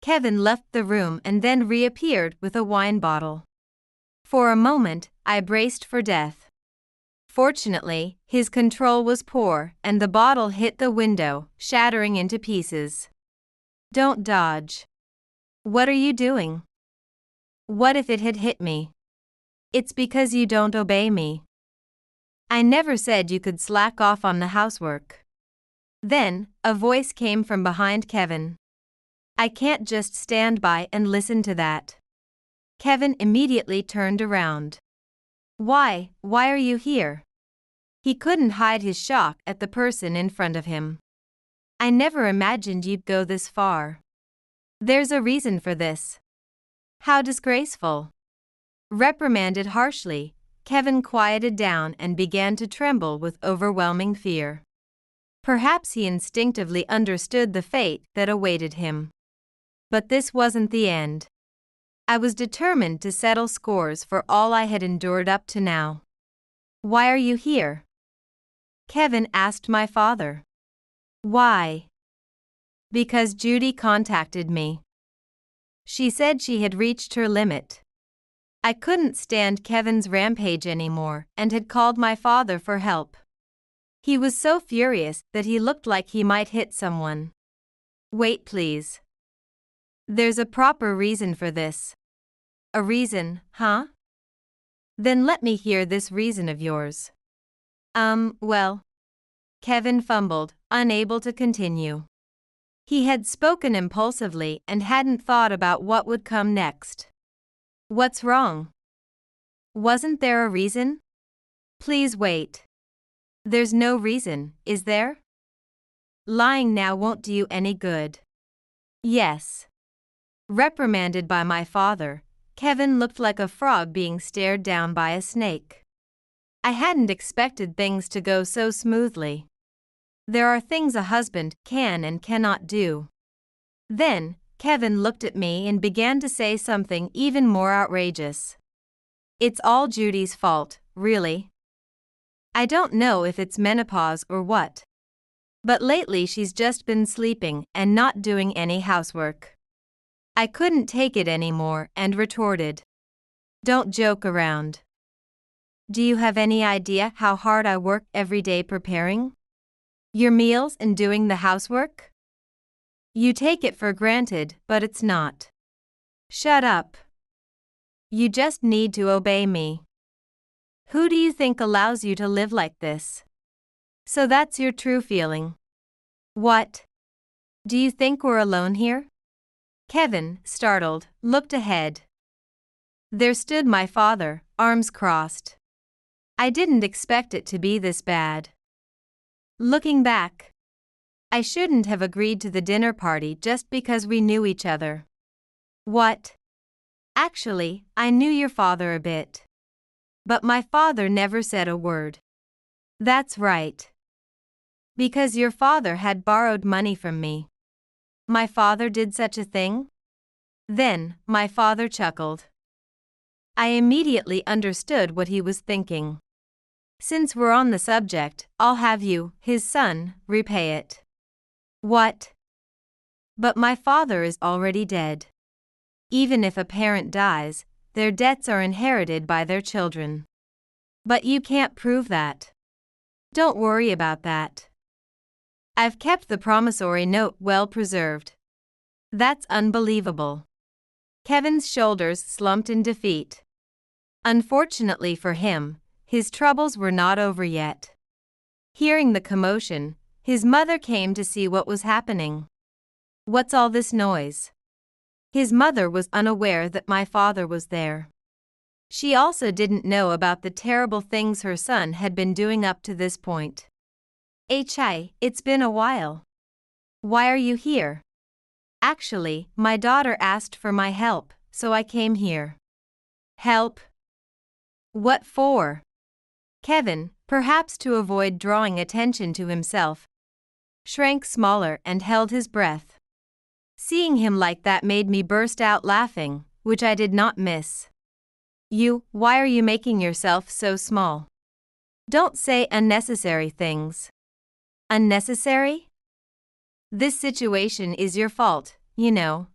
Kevin left the room and then reappeared with a wine bottle. For a moment, I braced for death. Fortunately, his control was poor and the bottle hit the window, shattering into pieces. Don't dodge. What are you doing? What if it had hit me? It's because you don't obey me. I never said you could slack off on the housework. Then, a voice came from behind Kevin. I can't just stand by and listen to that. Kevin immediately turned around. Why are you here? He couldn't hide his shock at the person in front of him. I never imagined you'd go this far. There's a reason for this. How disgraceful. Reprimanded harshly, Kevin quieted down and began to tremble with overwhelming fear. Perhaps he instinctively understood the fate that awaited him. But this wasn't the end. I was determined to settle scores for all I had endured up to now. Why are you here? Kevin asked my father. Why? Because Judy contacted me. She said she had reached her limit. I couldn't stand Kevin's rampage anymore and had called my father for help. He was so furious that he looked like he might hit someone. Wait, please. There's a proper reason for this. A reason, huh? Then let me hear this reason of yours. Well. Kevin fumbled, unable to continue. He had spoken impulsively and hadn't thought about what would come next. What's wrong? Wasn't there a reason? Please wait. There's no reason, is there? Lying now won't do you any good. Yes. Reprimanded by my father, Kevin looked like a frog being stared down by a snake. I hadn't expected things to go so smoothly. There are things a husband can and cannot do. Then, Kevin looked at me and began to say something even more outrageous. It's all Judy's fault, really. I don't know if it's menopause or what. But lately she's just been sleeping and not doing any housework. I couldn't take it anymore and retorted. Don't joke around. Do you have any idea how hard I work every day preparing your meals and doing the housework? You take it for granted, but it's not. Shut up. You just need to obey me. Who do you think allows you to live like this? So that's your true feeling. What? Do you think we're alone here? Kevin, startled, looked ahead. There stood my father, arms crossed. I didn't expect it to be this bad. Looking back, I shouldn't have agreed to the dinner party just because we knew each other. What? Actually, I knew your father a bit. But my father never said a word. That's right. Because your father had borrowed money from me. My father did such a thing? Then, my father chuckled. I immediately understood what he was thinking. Since we're on the subject, I'll have you, his son, repay it. What? But my father is already dead. Even if a parent dies, their debts are inherited by their children. But you can't prove that. Don't worry about that. I've kept the promissory note well preserved. That's unbelievable. Kevin's shoulders slumped in defeat. Unfortunately for him, his troubles were not over yet. Hearing the commotion, his mother came to see what was happening. What's all this noise? His mother was unaware that my father was there. She also didn't know about the terrible things her son had been doing up to this point. It's been a while. Why are you here? Actually, my daughter asked for my help, so I came here. Help? What for? Kevin, perhaps to avoid drawing attention to himself, shrank smaller and held his breath. Seeing him like that made me burst out laughing, which I did not miss. Why are you making yourself so small? Don't say unnecessary things. Unnecessary? This situation is your fault, you know.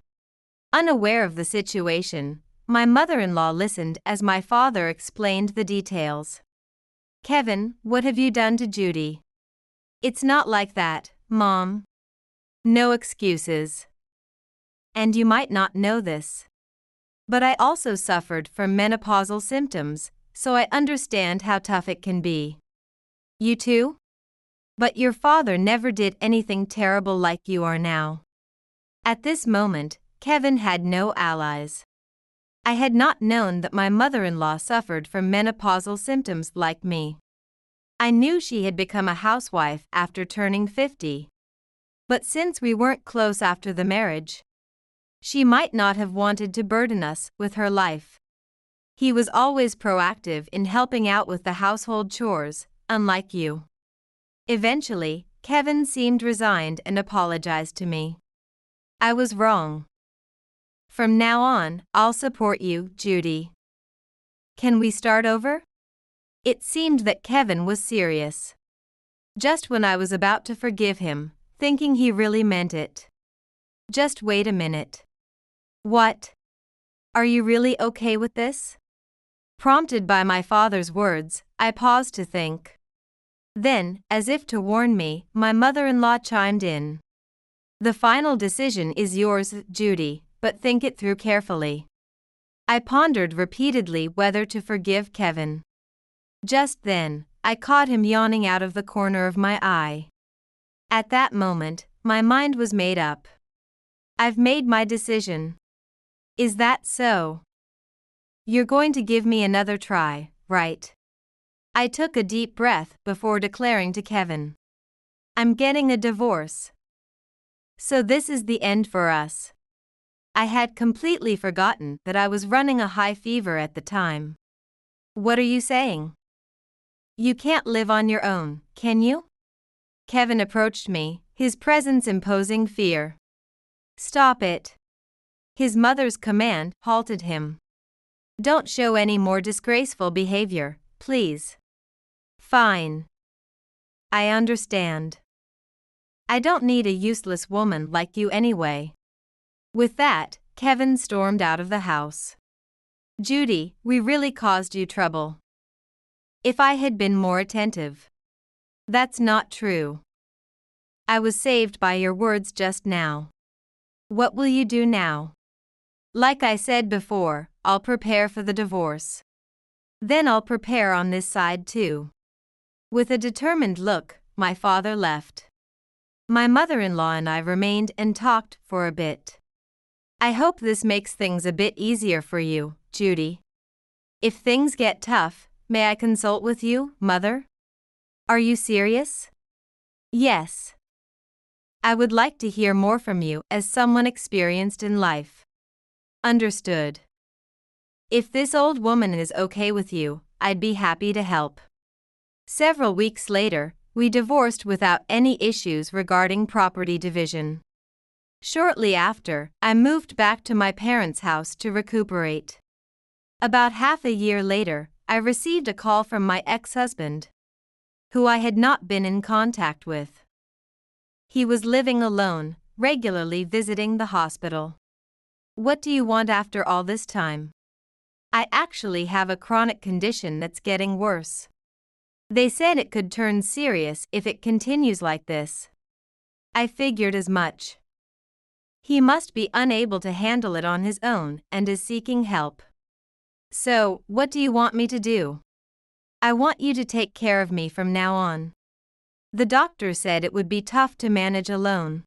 Unaware of the situation, my mother-in-law listened as my father explained the details. Kevin, what have you done to Judy? It's not like that, Mom. No excuses. And you might not know this. But I also suffered from menopausal symptoms, so I understand how tough it can be. You too? But your father never did anything terrible like you are now. At this moment, Kevin had no allies. I had not known that my mother-in-law suffered from menopausal symptoms like me. I knew she had become a housewife after turning 50. But since we weren't close after the marriage, she might not have wanted to burden us with her life. He was always proactive in helping out with the household chores, unlike you. Eventually, Kevin seemed resigned and apologized to me. I was wrong. From now on, I'll support you, Judy. Can we start over? It seemed that Kevin was serious. Just when I was about to forgive him, thinking he really meant it. Just wait a minute. What? Are you really okay with this? Prompted by my father's words, I paused to think. Then, as if to warn me, my mother-in-law chimed in. The final decision is yours, Judy, but think it through carefully. I pondered repeatedly whether to forgive Kevin. Just then, I caught him yawning out of the corner of my eye. At that moment, my mind was made up. I've made my decision. Is that so? You're going to give me another try, right? I took a deep breath before declaring to Kevin. I'm getting a divorce. So this is the end for us. I had completely forgotten that I was running a high fever at the time. What are you saying? You can't live on your own, can you? Kevin approached me, his presence imposing fear. Stop it. His mother's command halted him. Don't show any more disgraceful behavior, please. Fine. I understand. I don't need a useless woman like you anyway. With that, Kevin stormed out of the house. Judy, we really caused you trouble. If I had been more attentive. That's not true. I was saved by your words just now. What will you do now? Like I said before, I'll prepare for the divorce. Then I'll prepare on this side too. With a determined look, my father left. My mother-in-law and I remained and talked for a bit. I hope this makes things a bit easier for you, Judy. If things get tough, may I consult with you, Mother? Are you serious? Yes. I would like to hear more from you as someone experienced in life. Understood. If this old woman is okay with you, I'd be happy to help. Several weeks later, we divorced without any issues regarding property division. Shortly after, I moved back to my parents' house to recuperate. About half a year later, I received a call from my ex-husband, who I had not been in contact with. He was living alone, regularly visiting the hospital. What do you want after all this time? I actually have a chronic condition that's getting worse. They said it could turn serious if it continues like this. I figured as much. He must be unable to handle it on his own and is seeking help. So, what do you want me to do? I want you to take care of me from now on. The doctor said it would be tough to manage alone.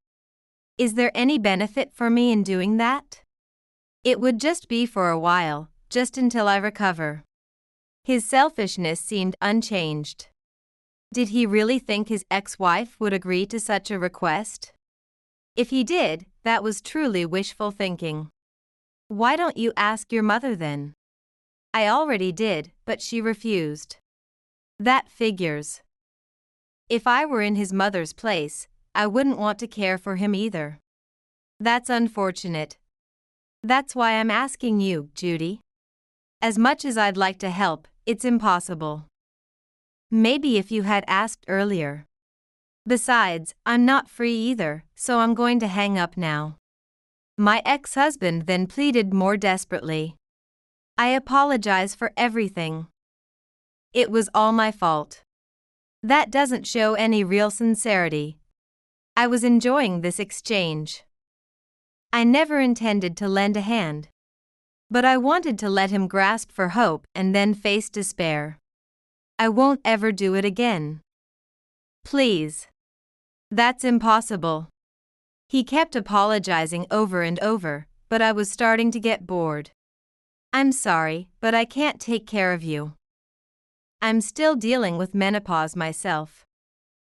Is there any benefit for me in doing that? It would just be for a while, just until I recover. His selfishness seemed unchanged. Did he really think his ex-wife would agree to such a request? If he did, that was truly wishful thinking. Why don't you ask your mother then? I already did, but she refused. That figures. If I were in his mother's place, I wouldn't want to care for him either. That's unfortunate. That's why I'm asking you, Judy. As much as I'd like to help, it's impossible. Maybe if you had asked earlier. Besides, I'm not free either, so I'm going to hang up now. My ex-husband then pleaded more desperately. I apologize for everything. It was all my fault. That doesn't show any real sincerity. I was enjoying this exchange. I never intended to lend a hand. But I wanted to let him grasp for hope and then face despair. I won't ever do it again. Please. That's impossible. He kept apologizing over and over, but I was starting to get bored. I'm sorry, but I can't take care of you. I'm still dealing with menopause myself.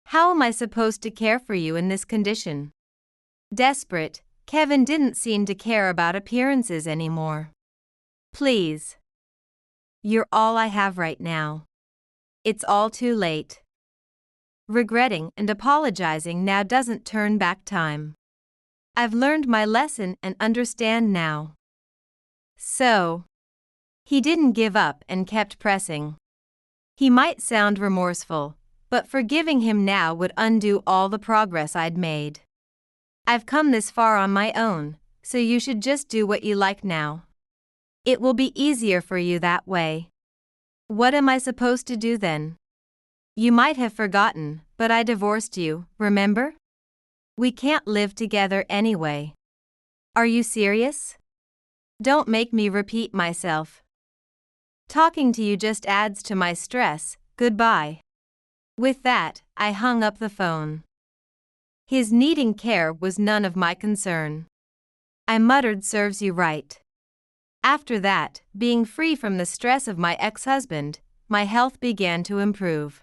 How am I supposed to care for you in this condition? Desperate, Kevin didn't seem to care about appearances anymore. Please. You're all I have right now. It's all too late. Regretting and apologizing now doesn't turn back time. I've learned my lesson and understand now. So. He didn't give up and kept pressing. He might sound remorseful, but forgiving him now would undo all the progress I'd made. I've come this far on my own, so you should just do what you like now. It will be easier for you that way. What am I supposed to do then? You might have forgotten, but I divorced you, remember? We can't live together anyway. Are you serious? Don't make me repeat myself. Talking to you just adds to my stress, goodbye. With that, I hung up the phone. His needing care was none of my concern. I muttered, serves you right. After that, being free from the stress of my ex-husband, my health began to improve.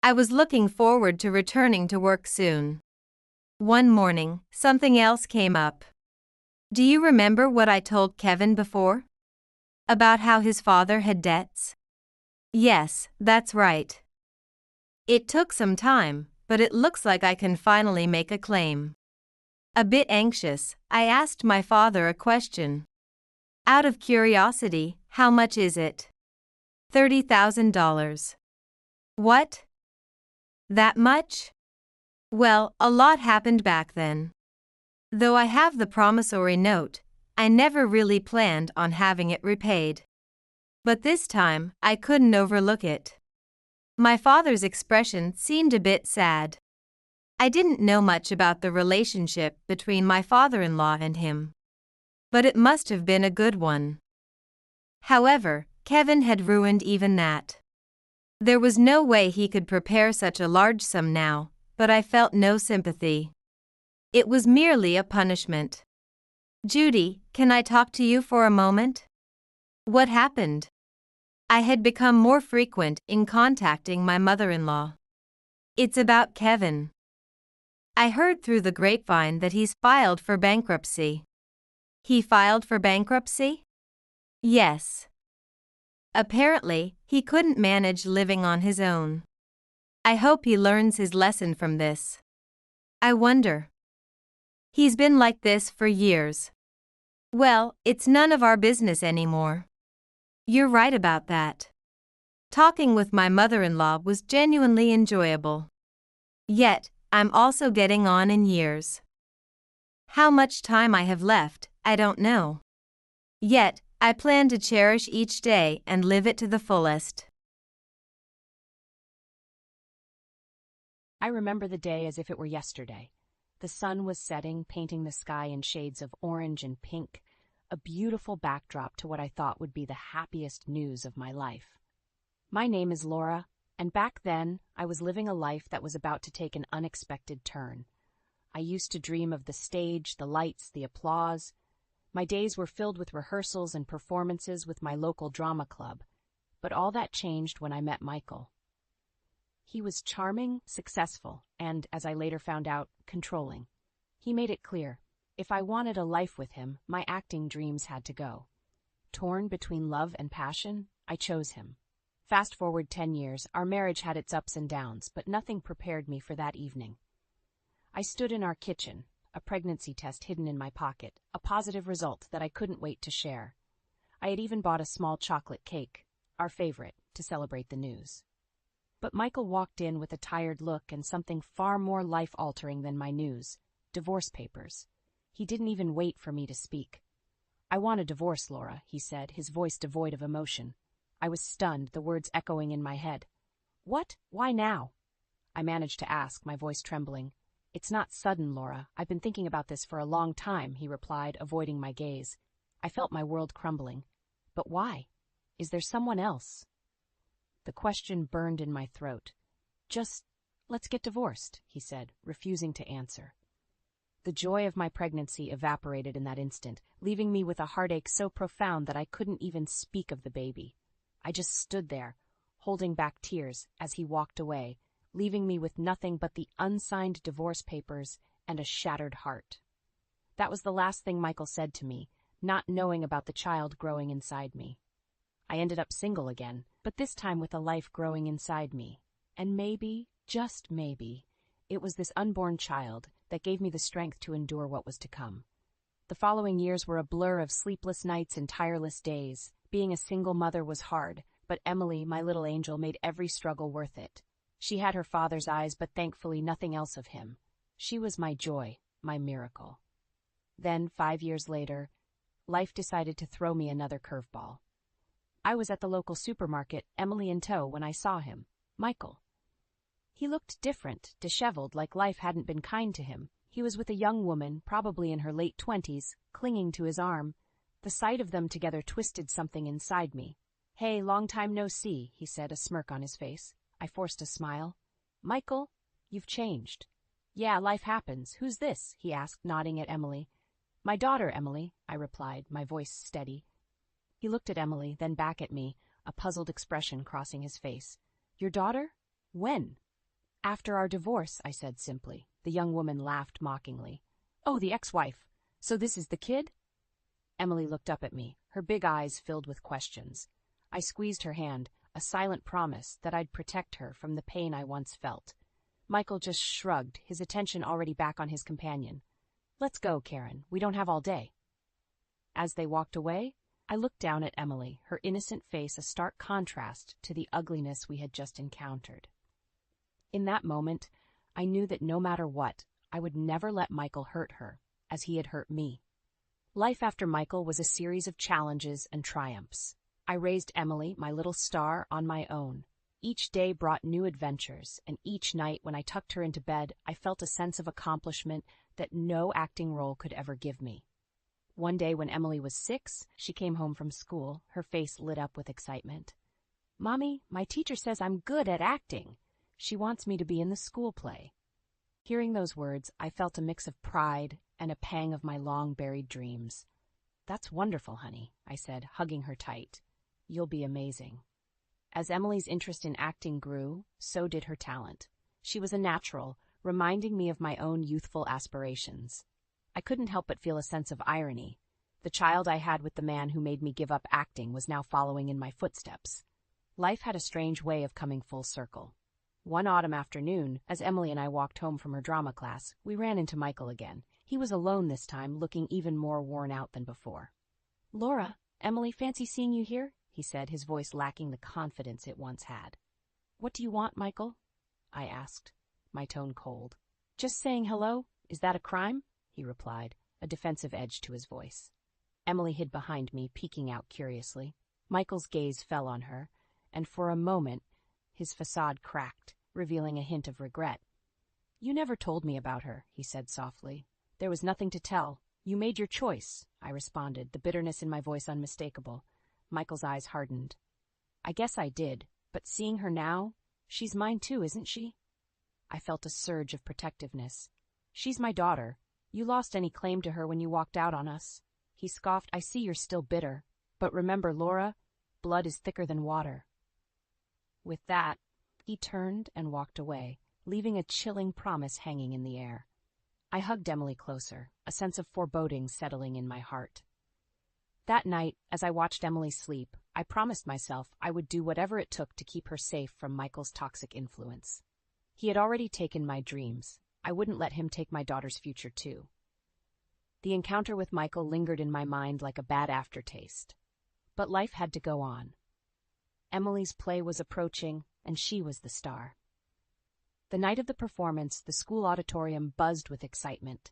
I was looking forward to returning to work soon. One morning, something else came up. Do you remember what I told Kevin before? About how his father had debts? Yes, that's right. It took some time, but it looks like I can finally make a claim. A bit anxious, I asked my father a question. Out of curiosity, how much is it? $30,000. What? That much? Well, a lot happened back then. Though I have the promissory note, I never really planned on having it repaid. But this time, I couldn't overlook it. My father's expression seemed a bit sad. I didn't know much about the relationship between my father-in-law and him. but it must have been a good one. However, Kevin had ruined even that. There was no way he could prepare such a large sum now, but I felt no sympathy. It was merely a punishment. "Judy, can I talk to you for a moment?" "What happened?" I had become more frequent in contacting my mother-in-law. "It's about Kevin. I heard through the grapevine that he's filed for bankruptcy." "He filed for bankruptcy?" "Yes. Apparently, he couldn't manage living on his own. I hope he learns his lesson from this." "I wonder." "He's been like this for years." "Well, it's none of our business anymore." "You're right about that." Talking with my mother-in-law was genuinely enjoyable. Yet, I'm also getting on in years. How much time I have left, I don't know. Yet, I plan to cherish each day and live it to the fullest. I remember the day as if it were yesterday. The sun was setting, painting the sky in shades of orange and pink, a beautiful backdrop to what I thought would be the happiest news of my life. My name is Laura, and back then I was living a life that was about to take an unexpected turn. I used to dream of the stage, the lights, the applause. My days were filled with rehearsals and performances with my local drama club, but all that changed when I met Michael. He was charming, successful, and, as I later found out, controlling. He made it clear, if I wanted a life with him, my acting dreams had to go. Torn between love and passion, I chose him. Fast forward 10 years, our marriage had its ups and downs, but nothing prepared me for that evening. I stood in our kitchen, a pregnancy test hidden in my pocket, a positive result that I couldn't wait to share. I had even bought a small chocolate cake, our favorite, to celebrate the news. But Michael walked in with a tired look and something far more life-altering than my news: divorce papers. He didn't even wait for me to speak. "I want a divorce, Laura," he said, his voice devoid of emotion. I was stunned, the words echoing in my head. "What? Why now?" I managed to ask, my voice trembling. "It's not sudden, Laura. I've been thinking about this for a long time," he replied, avoiding my gaze. I felt my world crumbling. "But why? Is there someone else?" The question burned in my throat. "Just, let's get divorced," he said, refusing to answer. The joy of my pregnancy evaporated in that instant, leaving me with a heartache so profound that I couldn't even speak of the baby. I just stood there, holding back tears, as he walked away, leaving me with nothing but the unsigned divorce papers and a shattered heart. That was the last thing Michael said to me, not knowing about the child growing inside me. I ended up single again, but this time with a life growing inside me. And maybe, just maybe, it was this unborn child that gave me the strength to endure what was to come. The following years were a blur of sleepless nights and tireless days. Being a single mother was hard, but Emily, my little angel, made every struggle worth it. She had her father's eyes, but thankfully nothing else of him. She was my joy, my miracle. Then, 5 years later, life decided to throw me another curveball. I was at the local supermarket, Emily in tow, when I saw him, Michael. He looked different, disheveled, like life hadn't been kind to him. He was with a young woman, probably in her late 20s, clinging to his arm. The sight of them together twisted something inside me. "Hey, long time no see," he said, a smirk on his face. I forced a smile. "Michael, you've changed." "Yeah, life happens. Who's this?" he asked, nodding at Emily. "My daughter, Emily," I replied, my voice steady. He looked at Emily, then back at me, a puzzled expression crossing his face. "Your daughter? When?" "After our divorce," I said simply. The young woman laughed mockingly. "Oh, the ex-wife. So this is the kid?" Emily looked up at me, her big eyes filled with questions. I squeezed her hand, a silent promise that I'd protect her from the pain I once felt. Michael just shrugged, his attention already back on his companion. "Let's go, Karen. We don't have all day." As they walked away, I looked down at Emily, her innocent face a stark contrast to the ugliness we had just encountered. In that moment, I knew that no matter what, I would never let Michael hurt her, as he had hurt me. Life after Michael was a series of challenges and triumphs. I raised Emily, my little star, on my own. Each day brought new adventures, and each night when I tucked her into bed, I felt a sense of accomplishment that no acting role could ever give me. One day when Emily was 6, she came home from school, her face lit up with excitement. "Mommy, my teacher says I'm good at acting. She wants me to be in the school play." Hearing those words, I felt a mix of pride and a pang of my long-buried dreams. "That's wonderful, honey," I said, hugging her tight. "You'll be amazing." As Emily's interest in acting grew, so did her talent. She was a natural, reminding me of my own youthful aspirations. I couldn't help but feel a sense of irony. The child I had with the man who made me give up acting was now following in my footsteps. Life had a strange way of coming full circle. One autumn afternoon, as Emily and I walked home from her drama class, we ran into Michael again. He was alone this time, looking even more worn out than before. "Laura, Emily, fancy seeing you here," he said, his voice lacking the confidence it once had. "What do you want, Michael?" I asked, my tone cold. "Just saying hello. Is that a crime?" he replied, a defensive edge to his voice. Emily hid behind me, peeking out curiously. Michael's gaze fell on her, and for a moment his facade cracked, revealing a hint of regret. "You never told me about her," he said softly. "There was nothing to tell. You made your choice," I responded, the bitterness in my voice unmistakable. Michael's eyes hardened. "I guess I did, but seeing her now, she's mine too, isn't she?" I felt a surge of protectiveness. "She's my daughter. You lost any claim to her when you walked out on us." He scoffed. "I see you're still bitter. But remember, Laura, blood is thicker than water." With that, he turned and walked away, leaving a chilling promise hanging in the air. I hugged Emily closer, a sense of foreboding settling in my heart. That night, as I watched Emily sleep, I promised myself I would do whatever it took to keep her safe from Michael's toxic influence. He had already taken my dreams. I wouldn't let him take my daughter's future too. The encounter with Michael lingered in my mind like a bad aftertaste. But life had to go on. Emily's play was approaching, and she was the star. The night of the performance, the school auditorium buzzed with excitement.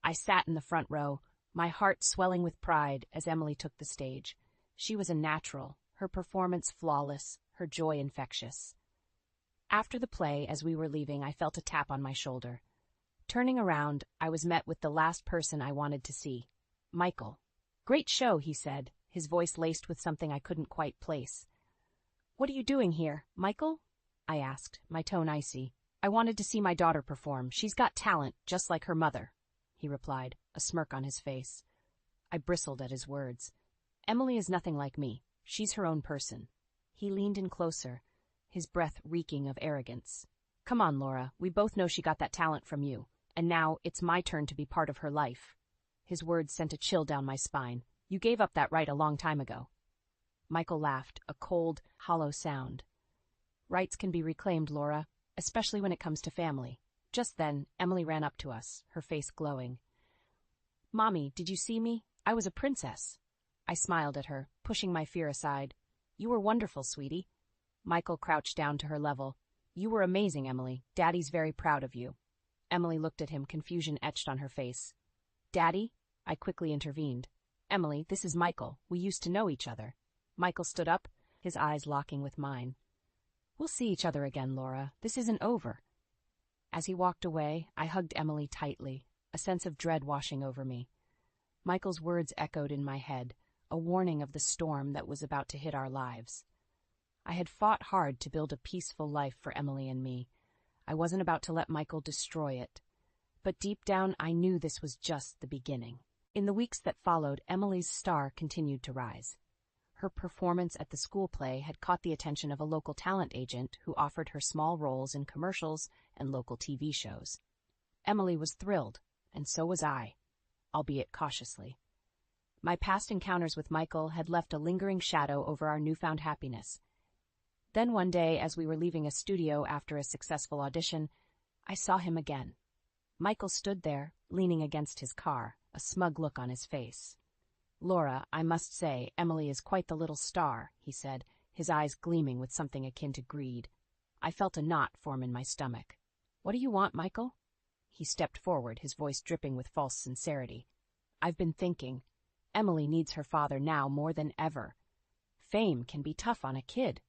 I sat in the front row, my heart swelling with pride as Emily took the stage. She was a natural, her performance flawless, her joy infectious. After the play, as we were leaving, I felt a tap on my shoulder. Turning around, I was met with the last person I wanted to see, Michael. "Great show," he said, his voice laced with something I couldn't quite place. "What are you doing here, Michael?" I asked, my tone icy. "I wanted to see my daughter perform. She's got talent, just like her mother," he replied, a smirk on his face. I bristled at his words. "Emily is nothing like me. She's her own person." He leaned in closer, his breath reeking of arrogance. "Come on, Laura, we both know she got that talent from you, and now it's my turn to be part of her life." His words sent a chill down my spine. "You gave up that right a long time ago." Michael laughed, a cold, hollow sound. "Rights can be reclaimed, Laura, especially when it comes to family." Just then, Emily ran up to us, her face glowing. "Mommy, did you see me? I was a princess." I smiled at her, pushing my fear aside. "You were wonderful, sweetie." Michael crouched down to her level. "You were amazing, Emily. Daddy's very proud of you." Emily looked at him, confusion etched on her face. "Daddy?" I quickly intervened. "Emily, this is Michael. We used to know each other." Michael stood up, his eyes locking with mine. "We'll see each other again, Laura. This isn't over." As he walked away, I hugged Emily tightly, a sense of dread washing over me. Michael's words echoed in my head, a warning of the storm that was about to hit our lives. I had fought hard to build a peaceful life for Emily and me. I wasn't about to let Michael destroy it. But deep down, I knew this was just the beginning. In the weeks that followed, Emily's star continued to rise. Her performance at the school play had caught the attention of a local talent agent who offered her small roles in commercials and local TV shows. Emily was thrilled, and so was I, albeit cautiously. My past encounters with Michael had left a lingering shadow over our newfound happiness. Then one day, as we were leaving a studio after a successful audition, I saw him again. Michael stood there, leaning against his car, a smug look on his face. "Laura, I must say, Emily is quite the little star," he said, his eyes gleaming with something akin to greed. I felt a knot form in my stomach. "What do you want, Michael?" He stepped forward, his voice dripping with false sincerity. "I've been thinking. Emily needs her father now more than ever. Fame can be tough on a kid."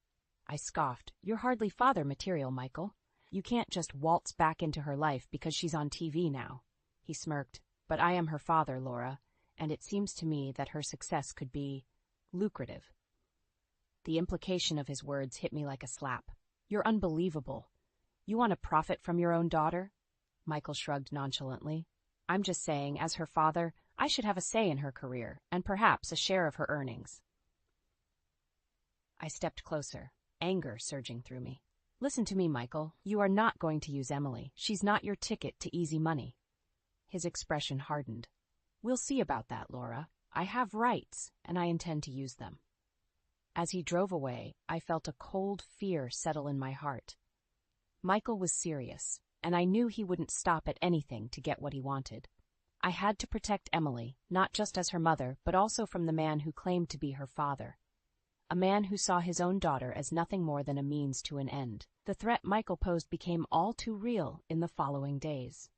I scoffed. "You're hardly father material, Michael. You can't just waltz back into her life because she's on TV now." He smirked. "But I am her father, Laura, and it seems to me that her success could be lucrative. The implication of his words hit me like a slap. You're unbelievable. You want to profit from your own daughter? Michael shrugged nonchalantly. I'm just saying, as her father, I should have a say in her career, and perhaps a share of her earnings. I stepped closer, anger surging through me. Listen to me, Michael. You are not going to use Emily. She's not your ticket to easy money. His expression hardened. We'll see about that, Laura. I have rights, and I intend to use them. As he drove away, I felt a cold fear settle in my heart. Michael was serious, and I knew he wouldn't stop at anything to get what he wanted. I had to protect Emily, not just as her mother, but also from the man who claimed to be her father. A man who saw his own daughter as nothing more than a means to an end. The threat Michael posed became all too real in the following days.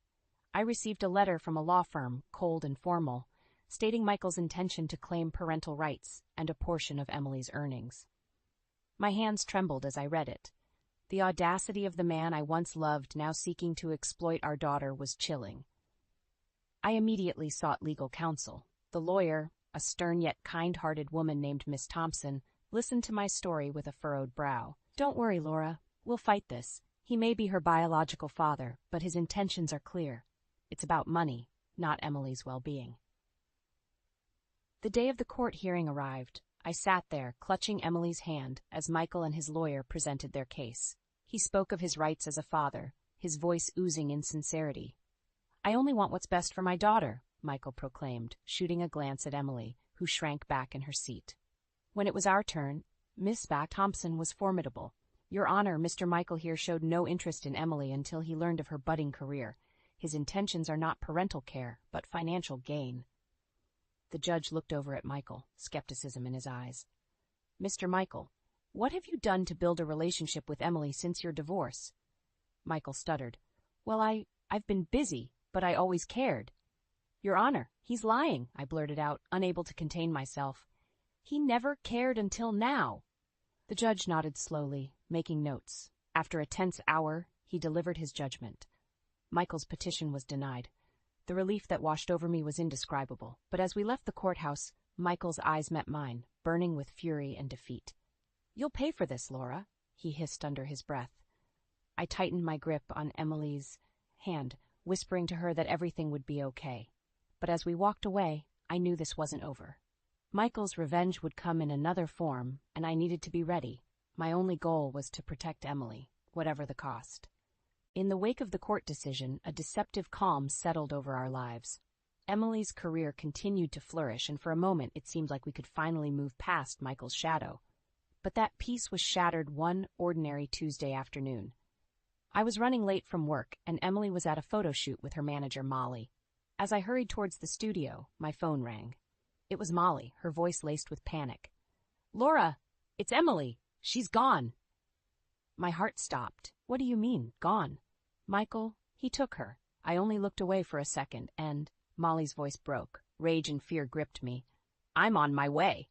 I received a letter from a law firm, cold and formal, stating Michael's intention to claim parental rights and a portion of Emily's earnings. My hands trembled as I read it. The audacity of the man I once loved now seeking to exploit our daughter was chilling. I immediately sought legal counsel. The lawyer, a stern yet kind-hearted woman named Miss Thompson, listened to my story with a furrowed brow. Don't worry, Laura. We'll fight this. He may be her biological father, but his intentions are clear. It's about money, not Emily's well-being. The day of the court hearing arrived. I sat there, clutching Emily's hand, as Michael and his lawyer presented their case. He spoke of his rights as a father, his voice oozing insincerity. I only want what's best for my daughter, Michael proclaimed, shooting a glance at Emily, who shrank back in her seat. When it was our turn, Miss Thompson was formidable. Your Honor, Mr. Michael here showed no interest in Emily until he learned of her budding career. His intentions are not parental care, but financial gain. The judge looked over at Michael, skepticism in his eyes. Mr. Michael, what have you done to build a relationship with Emily since your divorce? Michael stuttered. Well, I've been busy, but I always cared. Your Honor, he's lying, I blurted out, unable to contain myself. He never cared until now. The judge nodded slowly, making notes. After a tense hour, he delivered his judgment. Michael's petition was denied. The relief that washed over me was indescribable, but as we left the courthouse, Michael's eyes met mine, burning with fury and defeat. You'll pay for this, Laura, he hissed under his breath. I tightened my grip on Emily's hand, whispering to her that everything would be okay. But as we walked away, I knew this wasn't over. Michael's revenge would come in another form, and I needed to be ready. My only goal was to protect Emily, whatever the cost. In the wake of the court decision, a deceptive calm settled over our lives. Emily's career continued to flourish, and for a moment it seemed like we could finally move past Michael's shadow. But that peace was shattered one ordinary Tuesday afternoon. I was running late from work, and Emily was at a photo shoot with her manager, Molly. As I hurried towards the studio, my phone rang. It was Molly, her voice laced with panic. Laura, it's Emily. She's gone. My heart stopped. What do you mean, gone? Michael, he took her. I only looked away for a second, and Molly's voice broke. Rage and fear gripped me. I'm on my way.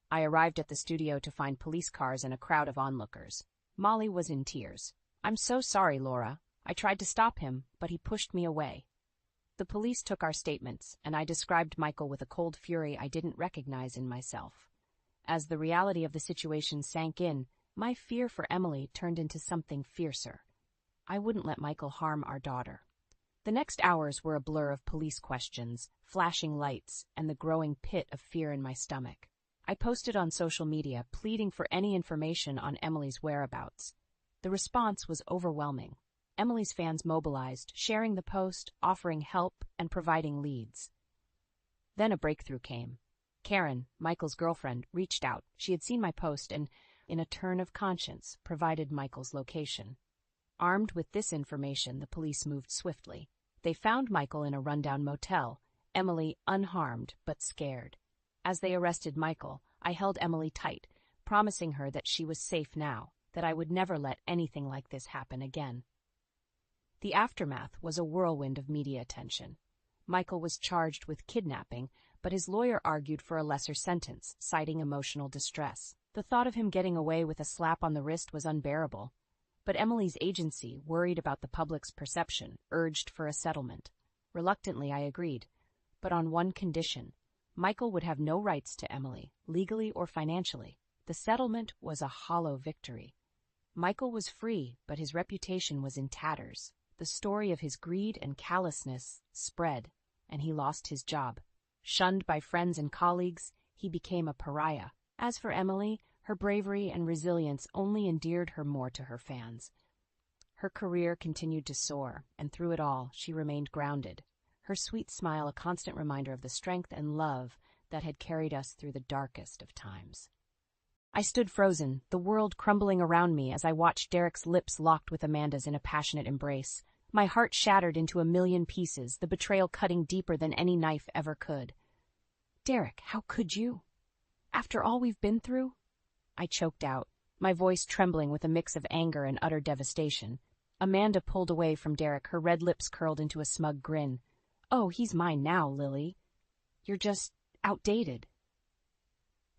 I arrived at the studio to find police cars and a crowd of onlookers. Molly was in tears. I'm so sorry, Laura. I tried to stop him, but he pushed me away. The police took our statements, and I described Michael with a cold fury I didn't recognize in myself. As the reality of the situation sank in, my fear for Emily turned into something fiercer. I wouldn't let Michael harm our daughter. The next hours were a blur of police questions, flashing lights, and the growing pit of fear in my stomach. I posted on social media, pleading for any information on Emily's whereabouts. The response was overwhelming. Emily's fans mobilized, sharing the post, offering help, and providing leads. Then a breakthrough came. Karen, Michael's girlfriend, reached out. She had seen my post and, in a turn of conscience, provided Michael's location. Armed with this information, the police moved swiftly. They found Michael in a rundown motel, Emily unharmed but scared. As they arrested Michael, I held Emily tight, promising her that she was safe now, that I would never let anything like this happen again. The aftermath was a whirlwind of media attention. Michael was charged with kidnapping, but his lawyer argued for a lesser sentence, citing emotional distress. The thought of him getting away with a slap on the wrist was unbearable. But Emily's agency, worried about the public's perception, urged for a settlement. Reluctantly, I agreed, but on one condition. Michael would have no rights to Emily, legally or financially. The settlement was a hollow victory. Michael was free, but his reputation was in tatters. The story of his greed and callousness spread, and he lost his job. Shunned by friends and colleagues, he became a pariah. As for Emily, her bravery and resilience only endeared her more to her fans. Her career continued to soar, and through it all, she remained grounded, her sweet smile a constant reminder of the strength and love that had carried us through the darkest of times. I stood frozen, the world crumbling around me as I watched Derek's lips locked with Amanda's in a passionate embrace. My heart shattered into a million pieces, the betrayal cutting deeper than any knife ever could. Derek, how could you? After all we've been through? I choked out, my voice trembling with a mix of anger and utter devastation. Amanda pulled away from Derek, her red lips curled into a smug grin. Oh, he's mine now, Lily. You're just outdated.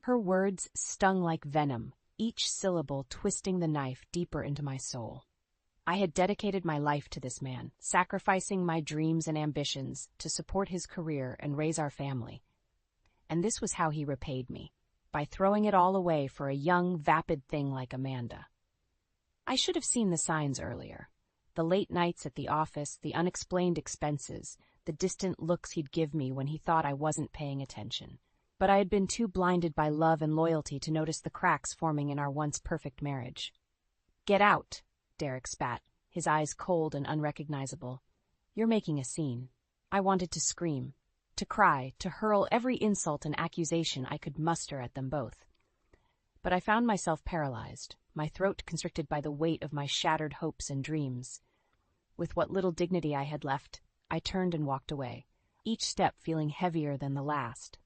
Her words stung like venom, each syllable twisting the knife deeper into my soul. I had dedicated my life to this man, sacrificing my dreams and ambitions to support his career and raise our family. And this was how he repaid me, by throwing it all away for a young, vapid thing like Amanda. I should have seen the signs earlier. The late nights at the office, the unexplained expenses, the distant looks he'd give me when he thought I wasn't paying attention. But I had been too blinded by love and loyalty to notice the cracks forming in our once perfect marriage. Get out, Derek spat, his eyes cold and unrecognizable. You're making a scene. I wanted to scream, to cry, to hurl every insult and accusation I could muster at them both. But I found myself paralyzed, my throat constricted by the weight of my shattered hopes and dreams. With what little dignity I had left, I turned and walked away, each step feeling heavier than the last.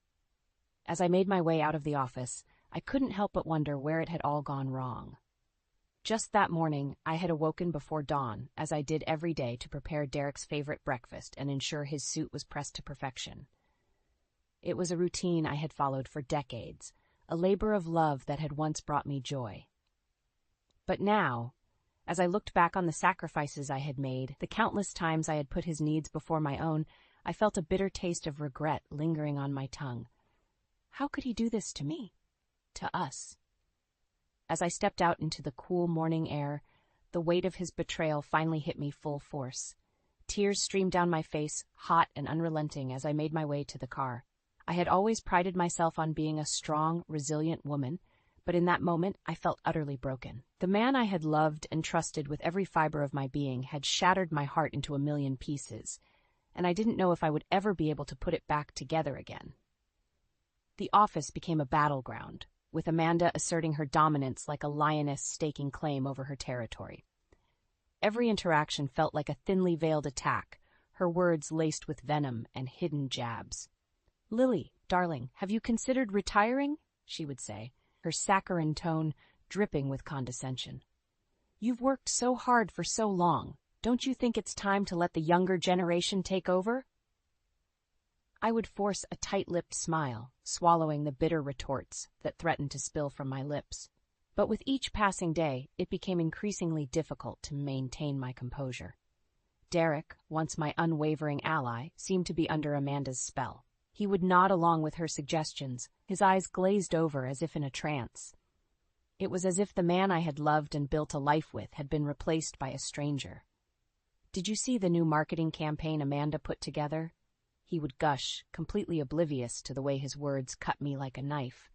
As I made my way out of the office, I couldn't help but wonder where it had all gone wrong. Just that morning, I had awoken before dawn, as I did every day to prepare Derek's favorite breakfast and ensure his suit was pressed to perfection. It was a routine I had followed for decades, a labor of love that had once brought me joy. But now, as I looked back on the sacrifices I had made, the countless times I had put his needs before my own, I felt a bitter taste of regret lingering on my tongue. How could he do this to me? To us? As I stepped out into the cool morning air, the weight of his betrayal finally hit me full force. Tears streamed down my face, hot and unrelenting, as I made my way to the car. I had always prided myself on being a strong, resilient woman, but in that moment I felt utterly broken. The man I had loved and trusted with every fiber of my being had shattered my heart into a million pieces, and I didn't know if I would ever be able to put it back together again. The office became a battleground, with Amanda asserting her dominance like a lioness staking claim over her territory. Every interaction felt like a thinly veiled attack, her words laced with venom and hidden jabs. "Lily, darling, have you considered retiring?" she would say, her saccharine tone dripping with condescension. "You've worked so hard for so long. Don't you think it's time to let the younger generation take over?" I would force a tight-lipped smile, swallowing the bitter retorts that threatened to spill from my lips. But with each passing day, it became increasingly difficult to maintain my composure. Derek, once my unwavering ally, seemed to be under Amanda's spell. He would nod along with her suggestions, his eyes glazed over as if in a trance. It was as if the man I had loved and built a life with had been replaced by a stranger. "Did you see the new marketing campaign Amanda put together?" He would gush, completely oblivious to the way his words cut me like a knife.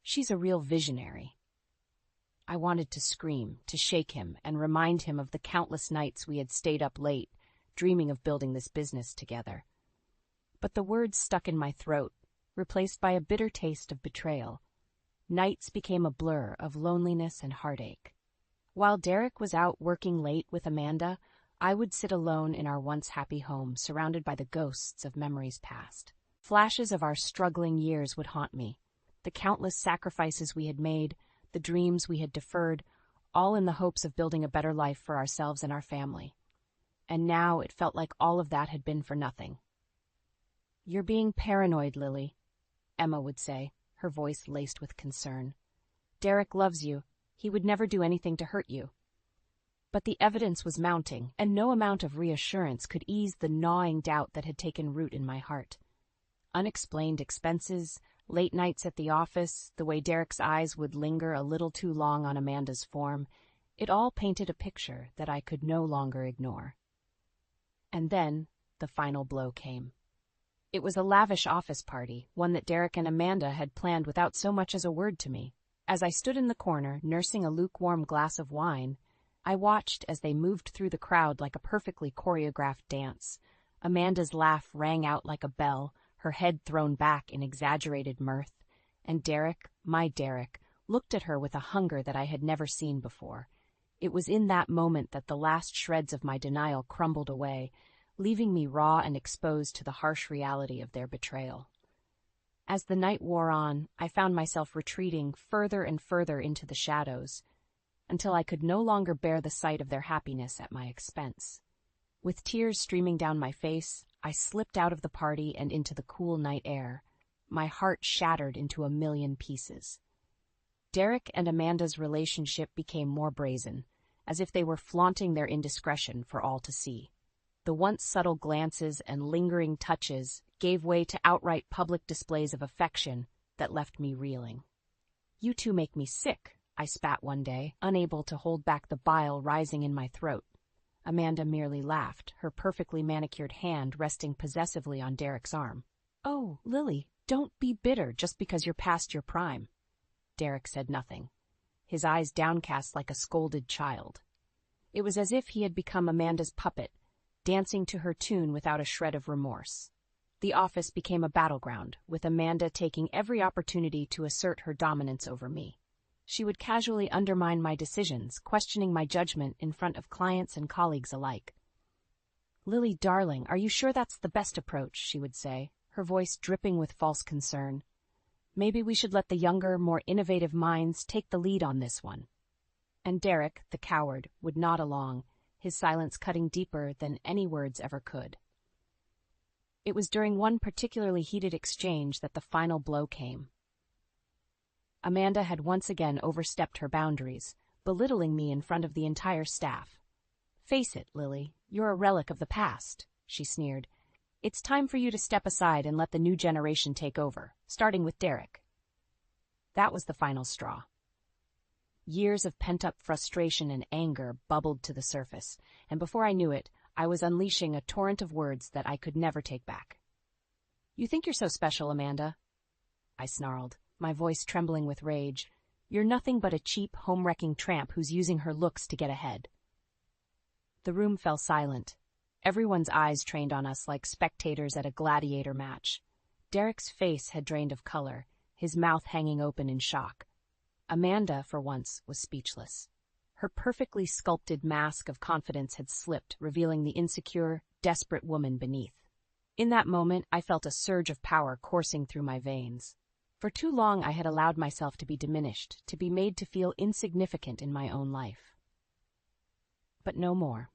"She's a real visionary." I wanted to scream, to shake him, and remind him of the countless nights we had stayed up late, dreaming of building this business together. But the words stuck in my throat, replaced by a bitter taste of betrayal. Nights became a blur of loneliness and heartache. While Derek was out working late with Amanda, I would sit alone in our once happy home, surrounded by the ghosts of memories past. Flashes of our struggling years would haunt me, the countless sacrifices we had made, the dreams we had deferred, all in the hopes of building a better life for ourselves and our family. And now it felt like all of that had been for nothing. "You're being paranoid, Lily," Emma would say, her voice laced with concern. "Derek loves you. He would never do anything to hurt you." But the evidence was mounting, and no amount of reassurance could ease the gnawing doubt that had taken root in my heart. unexplained expenses, late nights at the office, the way Derek's eyes would linger a little too long on Amanda's form, it all painted a picture that I could no longer ignore. And then the final blow came. It was a lavish office party, one that Derek and Amanda had planned without so much as a word to me. As I stood in the corner, nursing a lukewarm glass of wine, I watched as they moved through the crowd like a perfectly choreographed dance. Amanda's laugh rang out like a bell, her head thrown back in exaggerated mirth, and Derek, my Derek, looked at her with a hunger that I had never seen before. It was in that moment that the last shreds of my denial crumbled away, leaving me raw and exposed to the harsh reality of their betrayal. As the night wore on, I found myself retreating further and further into the shadows, until I could no longer bear the sight of their happiness at my expense. With tears streaming down my face, I slipped out of the party and into the cool night air, my heart shattered into a million pieces. Derek and Amanda's relationship became more brazen, as if they were flaunting their indiscretion for all to see. The once subtle glances and lingering touches gave way to outright public displays of affection that left me reeling. "You two make me sick," I spat one day, unable to hold back the bile rising in my throat. Amanda merely laughed, her perfectly manicured hand resting possessively on Derek's arm. "Oh, Lily, don't be bitter just because you're past your prime." Derek said nothing, his eyes downcast like a scolded child. It was as if he had become Amanda's puppet, dancing to her tune without a shred of remorse. The office became a battleground, with Amanda taking every opportunity to assert her dominance over me. She would casually undermine my decisions, questioning my judgment in front of clients and colleagues alike. "Lily, darling, are you sure that's the best approach?" she would say, her voice dripping with false concern. "Maybe we should let the younger, more innovative minds take the lead on this one." And Derek, the coward, would nod along, his silence cutting deeper than any words ever could. It was during one particularly heated exchange that the final blow came. Amanda had once again overstepped her boundaries, belittling me in front of the entire staff. "Face it, Lily, you're a relic of the past," she sneered. "It's time for you to step aside and let the new generation take over, starting with Derek." That was the final straw. Years of pent-up frustration and anger bubbled to the surface, and before I knew it, I was unleashing a torrent of words that I could never take back. "You think you're so special, Amanda?" I snarled, my voice trembling with rage. "You're nothing but a cheap, home-wrecking tramp who's using her looks to get ahead." The room fell silent, everyone's eyes trained on us like spectators at a gladiator match. Derek's face had drained of color, his mouth hanging open in shock. Amanda, for once, was speechless. Her perfectly sculpted mask of confidence had slipped, revealing the insecure, desperate woman beneath. In that moment, I felt a surge of power coursing through my veins. For too long, I had allowed myself to be diminished, to be made to feel insignificant in my own life. But no more.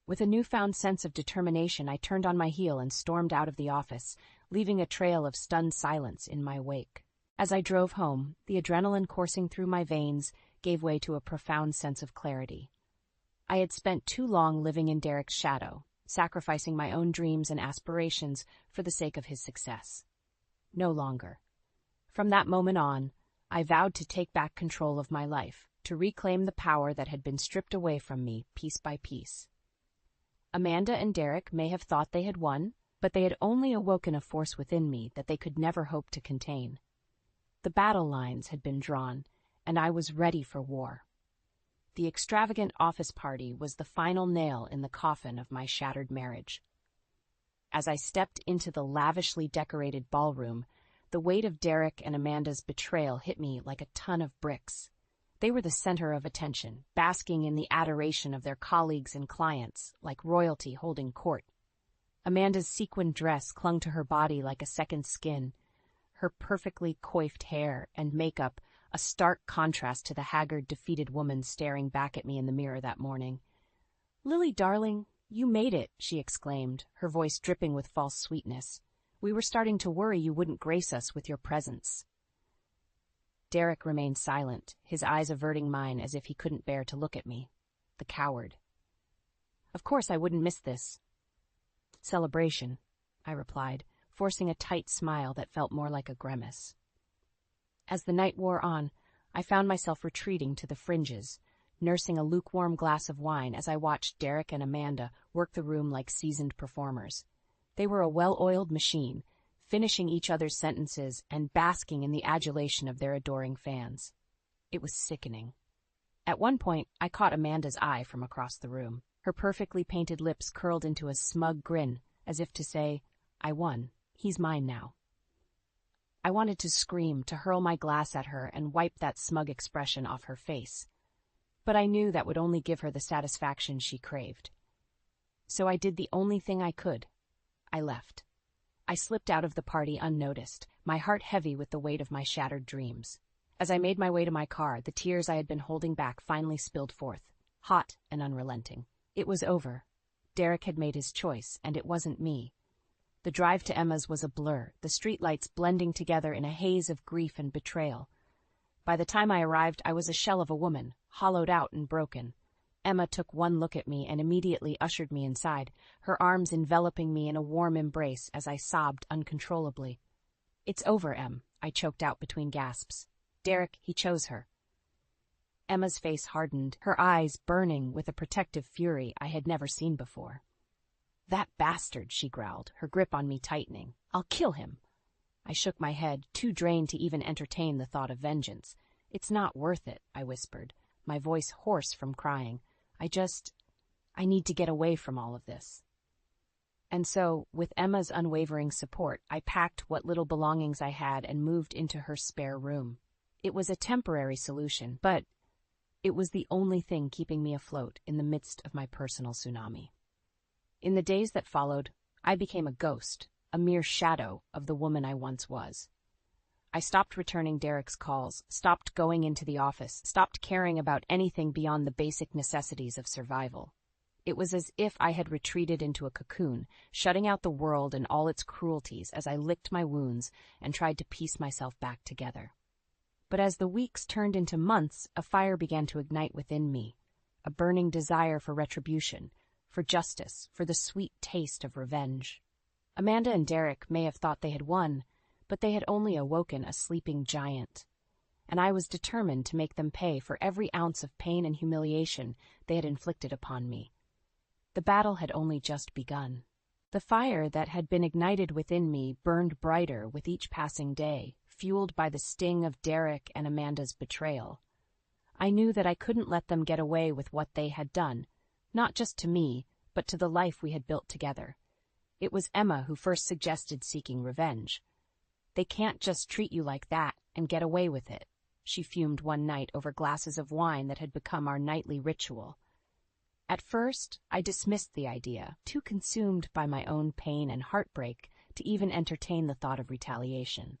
With a newfound sense of determination, I turned on my heel and stormed out of the office, leaving a trail of stunned silence in my wake. As I drove home, the adrenaline coursing through my veins gave way to a profound sense of clarity. I had spent too long living in Derek's shadow, sacrificing my own dreams and aspirations for the sake of his success. No longer. From that moment on, I vowed to take back control of my life, to reclaim the power that had been stripped away from me piece by piece. Amanda and Derek may have thought they had won, but they had only awoken a force within me that they could never hope to contain. The battle lines had been drawn, and I was ready for war. The extravagant office party was the final nail in the coffin of my shattered marriage. As I stepped into the lavishly decorated ballroom, the weight of Derek and Amanda's betrayal hit me like a ton of bricks. They were the center of attention, basking in the adoration of their colleagues and clients, like royalty holding court. Amanda's sequined dress clung to her body like a second skin, her perfectly coiffed hair and makeup a stark contrast to the haggard, defeated woman staring back at me in the mirror that morning. "Lily, darling, you made it," she exclaimed, her voice dripping with false sweetness. "We were starting to worry you wouldn't grace us with your presence." Derek remained silent, his eyes averting mine as if he couldn't bear to look at me. The coward. "Of course I wouldn't miss this celebration," I replied, forcing a tight smile that felt more like a grimace. As the night wore on, I found myself retreating to the fringes, nursing a lukewarm glass of wine as I watched Derek and Amanda work the room like seasoned performers. They were a well-oiled machine, finishing each other's sentences and basking in the adulation of their adoring fans. It was sickening. At one point, I caught Amanda's eye from across the room. Her perfectly painted lips curled into a smug grin, as if to say, "I won. He's mine now." I wanted to scream, to hurl my glass at her and wipe that smug expression off her face. But I knew that would only give her the satisfaction she craved. So I did the only thing I could. I left. I slipped out of the party unnoticed, my heart heavy with the weight of my shattered dreams. As I made my way to my car, the tears I had been holding back finally spilled forth, hot and unrelenting. It was over. Derek had made his choice, and it wasn't me. The drive to Emma's was a blur, the streetlights blending together in a haze of grief and betrayal. By the time I arrived, I was a shell of a woman, hollowed out and broken. Emma took one look at me and immediately ushered me inside, her arms enveloping me in a warm embrace as I sobbed uncontrollably. "It's over, Em," I choked out between gasps. "Derek, he chose her." Emma's face hardened, her eyes burning with a protective fury I had never seen before. "That bastard," she growled, her grip on me tightening. "I'll kill him." I shook my head, too drained to even entertain the thought of vengeance. "It's not worth it," I whispered, my voice hoarse from crying. I need to get away from all of this." And so, with Emma's unwavering support, I packed what little belongings I had and moved into her spare room. It was a temporary solution, but it was the only thing keeping me afloat in the midst of my personal tsunami. In the days that followed, I became a ghost, a mere shadow of the woman I once was. I stopped returning Derek's calls, stopped going into the office, stopped caring about anything beyond the basic necessities of survival. It was as if I had retreated into a cocoon, shutting out the world and all its cruelties as I licked my wounds and tried to piece myself back together. But as the weeks turned into months, a fire began to ignite within me, a burning desire for retribution, for justice, for the sweet taste of revenge. Amanda and Derek may have thought they had won, but they had only awoken a sleeping giant, and I was determined to make them pay for every ounce of pain and humiliation they had inflicted upon me. The battle had only just begun. The fire that had been ignited within me burned brighter with each passing day, fueled by the sting of Derek and Amanda's betrayal. I knew that I couldn't let them get away with what they had done, not just to me, but to the life we had built together. It was Emma who first suggested seeking revenge. "They can't just treat you like that and get away with it," she fumed one night over glasses of wine that had become our nightly ritual. At first, I dismissed the idea, too consumed by my own pain and heartbreak to even entertain the thought of retaliation.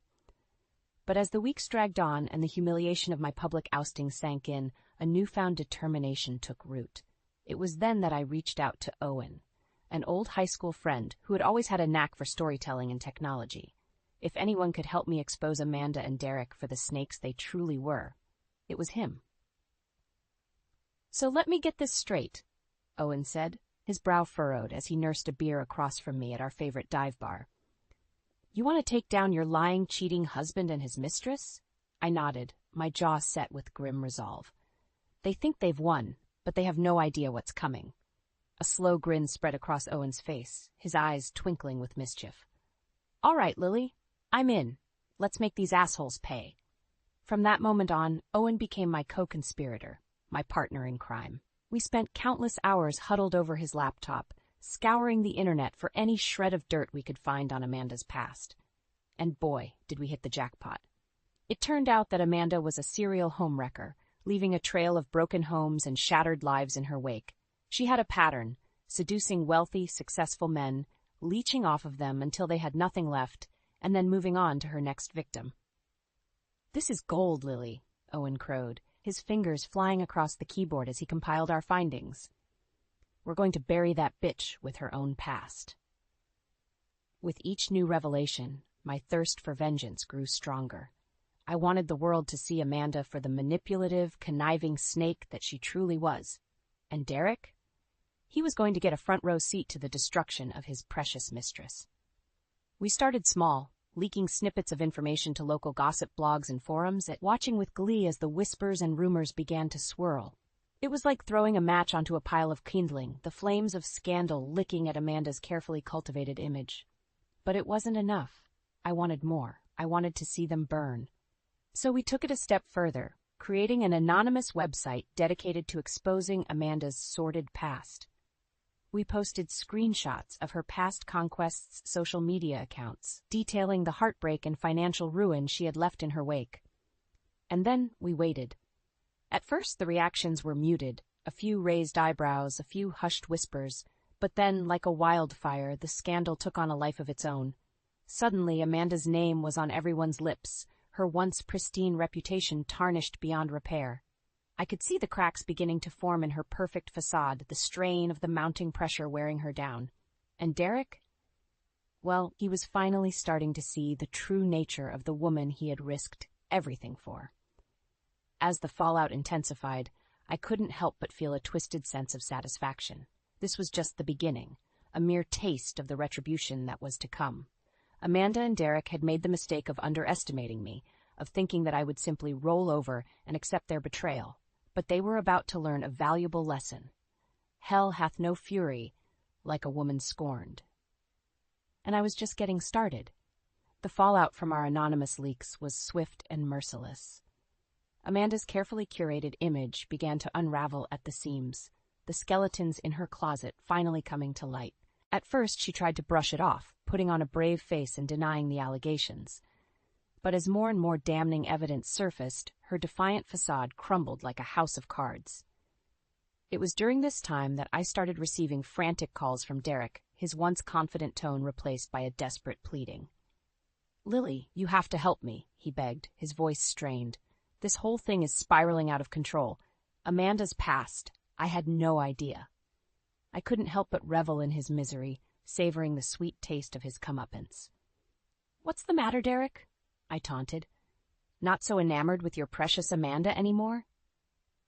But as the weeks dragged on and the humiliation of my public ousting sank in, a newfound determination took root. It was then that I reached out to Owen, an old high school friend who had always had a knack for storytelling and technology. If anyone could help me expose Amanda and Derek for the snakes they truly were, it was him. "So let me get this straight," Owen said, his brow furrowed as he nursed a beer across from me at our favorite dive bar. "You want to take down your lying, cheating husband and his mistress?" I nodded, my jaw set with grim resolve. "They think they've won, but they have no idea what's coming." A slow grin spread across Owen's face, his eyes twinkling with mischief. "All right, Lily. I'm in. Let's make these assholes pay." From that moment on, Owen became my co-conspirator, my partner in crime. We spent countless hours huddled over his laptop, scouring the internet for any shred of dirt we could find on Amanda's past. And boy, did we hit the jackpot. It turned out that Amanda was a serial homewrecker, leaving a trail of broken homes and shattered lives in her wake. She had a pattern, seducing wealthy, successful men, leeching off of them until they had nothing left, and then moving on to her next victim. "This is gold, Lily," Owen crowed, his fingers flying across the keyboard as he compiled our findings. "We're going to bury that bitch with her own past." With each new revelation, my thirst for vengeance grew stronger. I wanted the world to see Amanda for the manipulative, conniving snake that she truly was. And Derek? He was going to get a front row seat to the destruction of his precious mistress. We started small, leaking snippets of information to local gossip blogs and forums, watching with glee as the whispers and rumors began to swirl. It was like throwing a match onto a pile of kindling, the flames of scandal licking at Amanda's carefully cultivated image. But it wasn't enough. I wanted more. I wanted to see them burn. So we took it a step further, creating an anonymous website dedicated to exposing Amanda's sordid past. We posted screenshots of her past conquests' social media accounts, detailing the heartbreak and financial ruin she had left in her wake. And then we waited. At first, the reactions were muted, a few raised eyebrows, a few hushed whispers, but then, like a wildfire, the scandal took on a life of its own. Suddenly, Amanda's name was on everyone's lips, her once pristine reputation tarnished beyond repair. I could see the cracks beginning to form in her perfect facade, the strain of the mounting pressure wearing her down. And Derek? Well, he was finally starting to see the true nature of the woman he had risked everything for. As the fallout intensified, I couldn't help but feel a twisted sense of satisfaction. This was just the beginning, a mere taste of the retribution that was to come. Amanda and Derek had made the mistake of underestimating me, of thinking that I would simply roll over and accept their betrayal. But they were about to learn a valuable lesson. Hell hath no fury like a woman scorned. And I was just getting started. The fallout from our anonymous leaks was swift and merciless. Amanda's carefully curated image began to unravel at the seams, the skeletons in her closet finally coming to light. At first, she tried to brush it off, putting on a brave face and denying the allegations. But as more and more damning evidence surfaced, her defiant facade crumbled like a house of cards. It was during this time that I started receiving frantic calls from Derek, his once confident tone replaced by a desperate pleading. "Lily, you have to help me," he begged, his voice strained. "This whole thing is spiraling out of control. Amanda's past. I had no idea." I couldn't help but revel in his misery, savoring the sweet taste of his comeuppance. "What's the matter, Derek?" I taunted. "Not so enamored with your precious Amanda anymore?"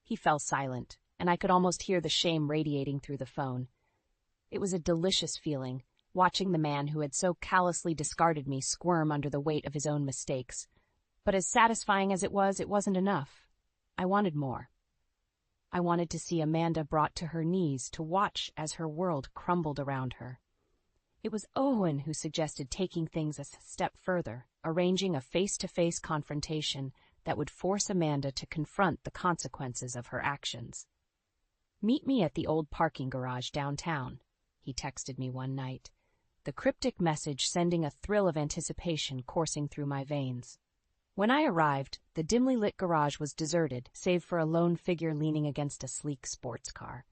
He fell silent, and I could almost hear the shame radiating through the phone. It was a delicious feeling, watching the man who had so callously discarded me squirm under the weight of his own mistakes. But as satisfying as it wasn't enough. I wanted more. I wanted to see Amanda brought to her knees, to watch as her world crumbled around her. It was Owen who suggested taking things a step further, arranging a face-to-face confrontation that would force Amanda to confront the consequences of her actions. "Meet me at the old parking garage downtown," he texted me one night, the cryptic message sending a thrill of anticipation coursing through my veins. When I arrived, the dimly lit garage was deserted, save for a lone figure leaning against a sleek sports car.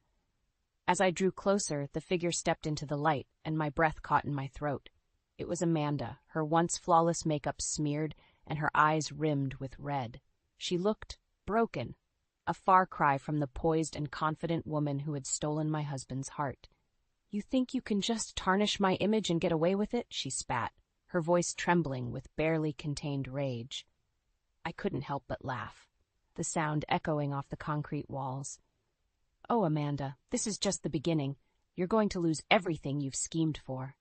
As I drew closer, the figure stepped into the light, and my breath caught in my throat. It was Amanda, her once flawless makeup smeared and her eyes rimmed with red. She looked broken, a far cry from the poised and confident woman who had stolen my husband's heart. "You think you can just tarnish my image and get away with it?" she spat, her voice trembling with barely contained rage. I couldn't help but laugh, the sound echoing off the concrete walls. "Oh, Amanda, this is just the beginning. You're going to lose everything you've schemed for."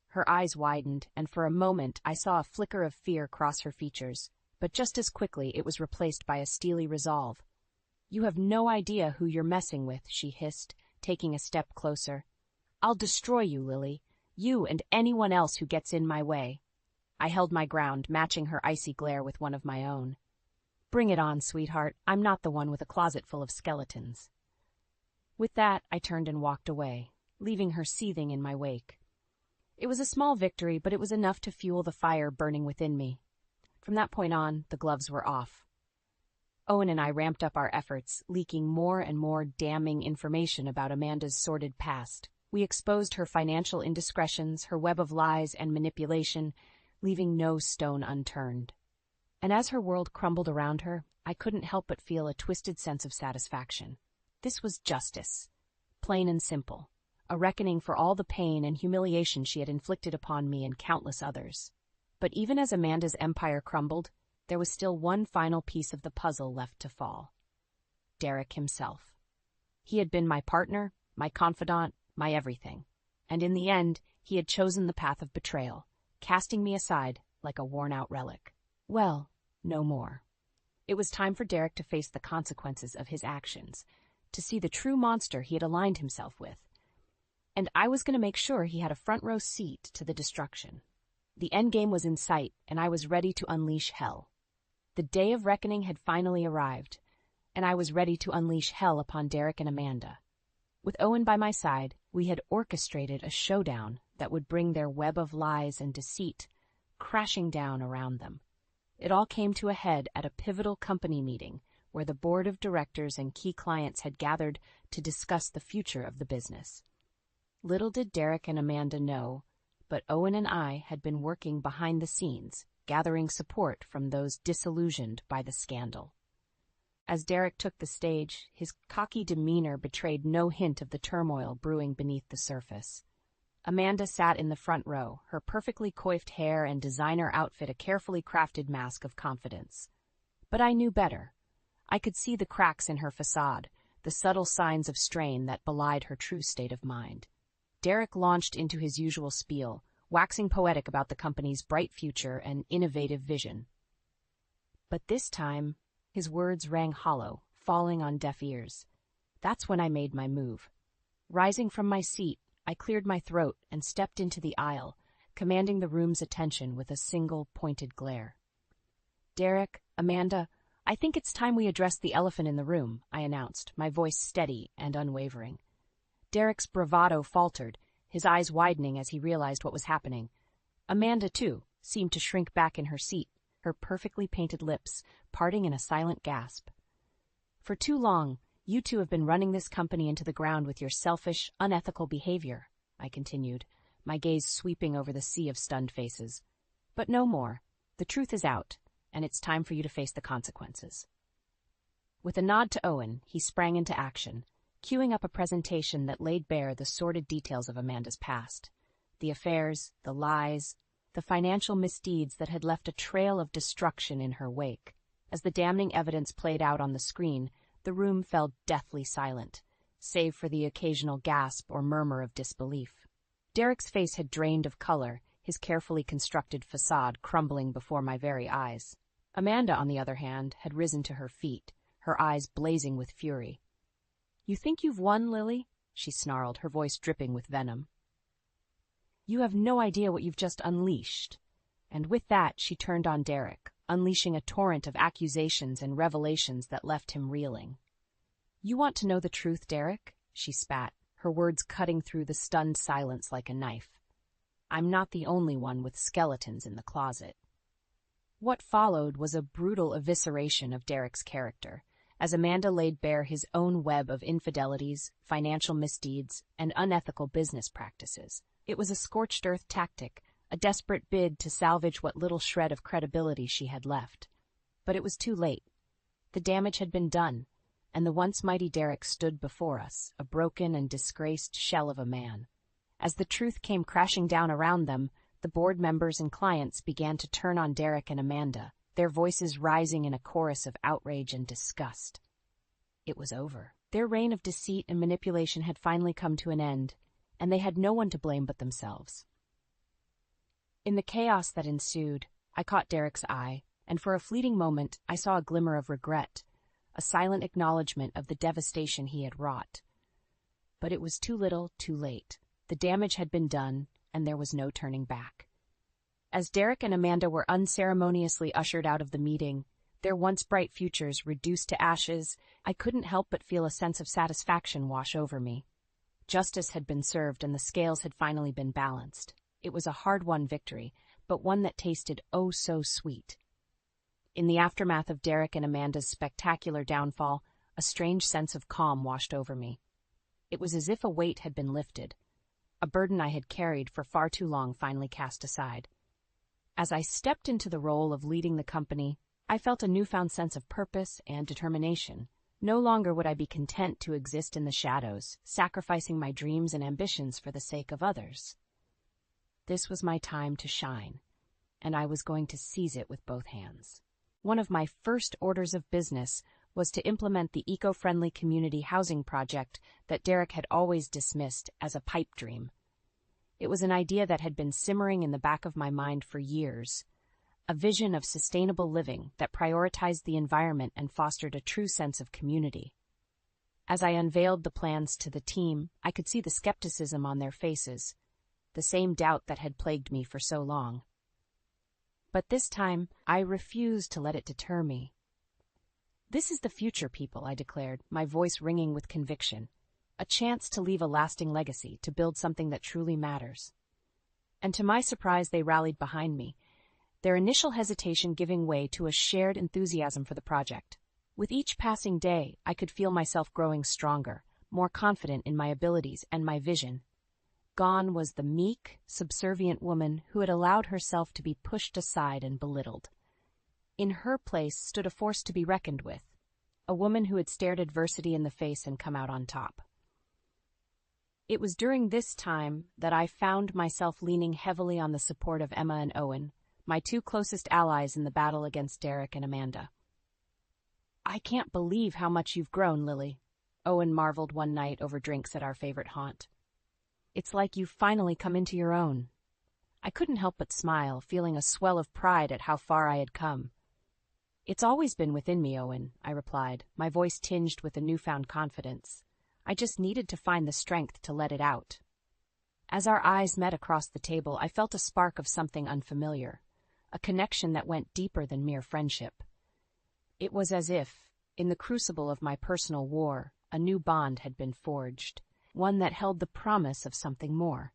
Her eyes widened, and for a moment I saw a flicker of fear cross her features, but just as quickly it was replaced by a steely resolve. "You have no idea who you're messing with," she hissed, taking a step closer. "I'll destroy you, Lily. You and anyone else who gets in my way." I held my ground, matching her icy glare with one of my own. "Bring it on, sweetheart. I'm not the one with a closet full of skeletons." With that, I turned and walked away, leaving her seething in my wake. It was a small victory, but it was enough to fuel the fire burning within me. From that point on, the gloves were off. Owen and I ramped up our efforts, leaking more and more damning information about Amanda's sordid past. We exposed her financial indiscretions, her web of lies and manipulation, leaving no stone unturned. And as her world crumbled around her, I couldn't help but feel a twisted sense of satisfaction. This was justice, plain and simple, a reckoning for all the pain and humiliation she had inflicted upon me and countless others. But even as Amanda's empire crumbled, there was still one final piece of the puzzle left to fall. Derek himself. He had been my partner, my confidant, my everything. And in the end, he had chosen the path of betrayal, casting me aside like a worn-out relic. Well, no more. It was time for Derek to face the consequences of his actions, to see the true monster he had aligned himself with. And I was going to make sure he had a front-row seat to the destruction. The endgame was in sight, and I was ready to unleash hell. The day of reckoning had finally arrived, and I was ready to unleash hell upon Derek and Amanda. With Owen by my side, we had orchestrated a showdown that would bring their web of lies and deceit crashing down around them. It all came to a head at a pivotal company meeting where the board of directors and key clients had gathered to discuss the future of the business. Little did Derek and Amanda know, but Owen and I had been working behind the scenes, gathering support from those disillusioned by the scandal. As Derek took the stage, his cocky demeanor betrayed no hint of the turmoil brewing beneath the surface. Amanda sat in the front row, her perfectly coiffed hair and designer outfit a carefully crafted mask of confidence. But I knew better. I could see the cracks in her facade, the subtle signs of strain that belied her true state of mind. Derek launched into his usual spiel, waxing poetic about the company's bright future and innovative vision. But this time, his words rang hollow, falling on deaf ears. That's when I made my move. Rising from my seat, I cleared my throat and stepped into the aisle, commanding the room's attention with a single pointed glare. Derek, Amanda, I think it's time we address the elephant in the room, I announced, my voice steady and unwavering. Derek's bravado faltered, his eyes widening as he realized what was happening. Amanda, too, seemed to shrink back in her seat, her perfectly painted lips parting in a silent gasp. For too long, you two have been running this company into the ground with your selfish, unethical behavior, I continued, my gaze sweeping over the sea of stunned faces. But no more. The truth is out, and it's time for you to face the consequences. With a nod to Owen, he sprang into action, queuing up a presentation that laid bare the sordid details of Amanda's past. The affairs, the lies, the financial misdeeds that had left a trail of destruction in her wake. As the damning evidence played out on the screen, the room fell deathly silent, save for the occasional gasp or murmur of disbelief. Derek's face had drained of color, his carefully constructed facade crumbling before my very eyes. Amanda, on the other hand, had risen to her feet, her eyes blazing with fury. "You think you've won, Lily?" she snarled, her voice dripping with venom. "You have no idea what you've just unleashed." And with that, she turned on Derek, unleashing a torrent of accusations and revelations that left him reeling. "You want to know the truth, Derek?" she spat, her words cutting through the stunned silence like a knife. "I'm not the only one with skeletons in the closet." What followed was a brutal evisceration of Derek's character, as Amanda laid bare his own web of infidelities, financial misdeeds, and unethical business practices. It was a scorched earth tactic, a desperate bid to salvage what little shred of credibility she had left. But it was too late. The damage had been done, and the once mighty Derek stood before us, a broken and disgraced shell of a man. As the truth came crashing down around them, the board members and clients began to turn on Derek and Amanda, their voices rising in a chorus of outrage and disgust. It was over. Their reign of deceit and manipulation had finally come to an end, and they had no one to blame but themselves. In the chaos that ensued, I caught Derek's eye, and for a fleeting moment I saw a glimmer of regret, a silent acknowledgement of the devastation he had wrought. But it was too little, too late. The damage had been done, and there was no turning back. As Derek and Amanda were unceremoniously ushered out of the meeting, their once bright futures reduced to ashes, I couldn't help but feel a sense of satisfaction wash over me. Justice had been served and the scales had finally been balanced. It was a hard-won victory, but one that tasted oh so sweet. In the aftermath of Derek and Amanda's spectacular downfall, a strange sense of calm washed over me. It was as if a weight had been lifted. A burden I had carried for far too long finally cast aside. As I stepped into the role of leading the company, I felt a newfound sense of purpose and determination. No longer would I be content to exist in the shadows, sacrificing my dreams and ambitions for the sake of others. This was my time to shine, and I was going to seize it with both hands. One of my first orders of business was to implement the eco-friendly community housing project that Derek had always dismissed as a pipe dream. It was an idea that had been simmering in the back of my mind for years, a vision of sustainable living that prioritized the environment and fostered a true sense of community. As I unveiled the plans to the team, I could see the skepticism on their faces, the same doubt that had plagued me for so long. But this time, I refused to let it deter me. "This is the future, people," I declared, my voice ringing with conviction. "A chance to leave a lasting legacy, to build something that truly matters." And to my surprise, they rallied behind me, their initial hesitation giving way to a shared enthusiasm for the project. With each passing day, I could feel myself growing stronger, more confident in my abilities and my vision. Gone was the meek, subservient woman who had allowed herself to be pushed aside and belittled. In her place stood a force to be reckoned with, a woman who had stared adversity in the face and come out on top. It was during this time that I found myself leaning heavily on the support of Emma and Owen, my two closest allies in the battle against Derek and Amanda. "I can't believe how much you've grown, Lily," Owen marveled one night over drinks at our favorite haunt. "It's like you've finally come into your own." I couldn't help but smile, feeling a swell of pride at how far I had come. "It's always been within me, Owen," I replied, my voice tinged with a newfound confidence. "I just needed to find the strength to let it out." As our eyes met across the table, I felt a spark of something unfamiliar, a connection that went deeper than mere friendship. It was as if, in the crucible of my personal war, a new bond had been forged, one that held the promise of something more.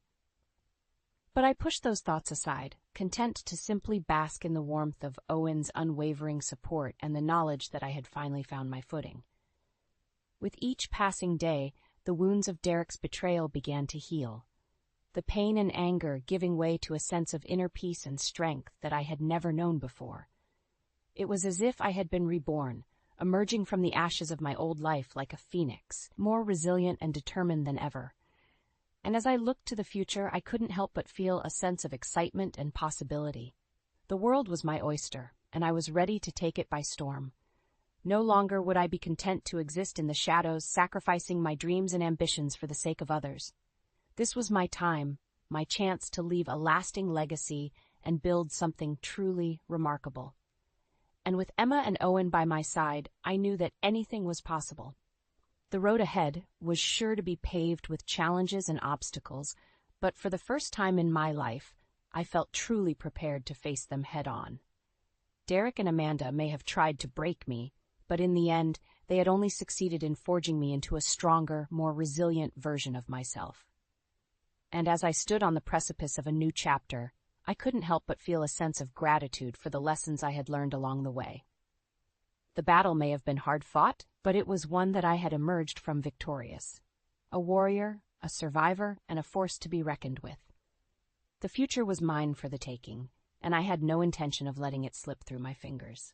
But I pushed those thoughts aside, content to simply bask in the warmth of Owen's unwavering support and the knowledge that I had finally found my footing. With each passing day, the wounds of Derek's betrayal began to heal, the pain and anger giving way to a sense of inner peace and strength that I had never known before. It was as if I had been reborn, emerging from the ashes of my old life like a phoenix, more resilient and determined than ever. And as I looked to the future, I couldn't help but feel a sense of excitement and possibility. The world was my oyster, and I was ready to take it by storm. No longer would I be content to exist in the shadows, sacrificing my dreams and ambitions for the sake of others. This was my time, my chance to leave a lasting legacy and build something truly remarkable. And with Emma and Owen by my side, I knew that anything was possible. The road ahead was sure to be paved with challenges and obstacles, but for the first time in my life, I felt truly prepared to face them head-on. Derek and Amanda may have tried to break me, but in the end, they had only succeeded in forging me into a stronger, more resilient version of myself. And as I stood on the precipice of a new chapter, I couldn't help but feel a sense of gratitude for the lessons I had learned along the way. The battle may have been hard-fought, but it was one that I had emerged from victorious. A warrior, a survivor, and a force to be reckoned with. The future was mine for the taking, and I had no intention of letting it slip through my fingers.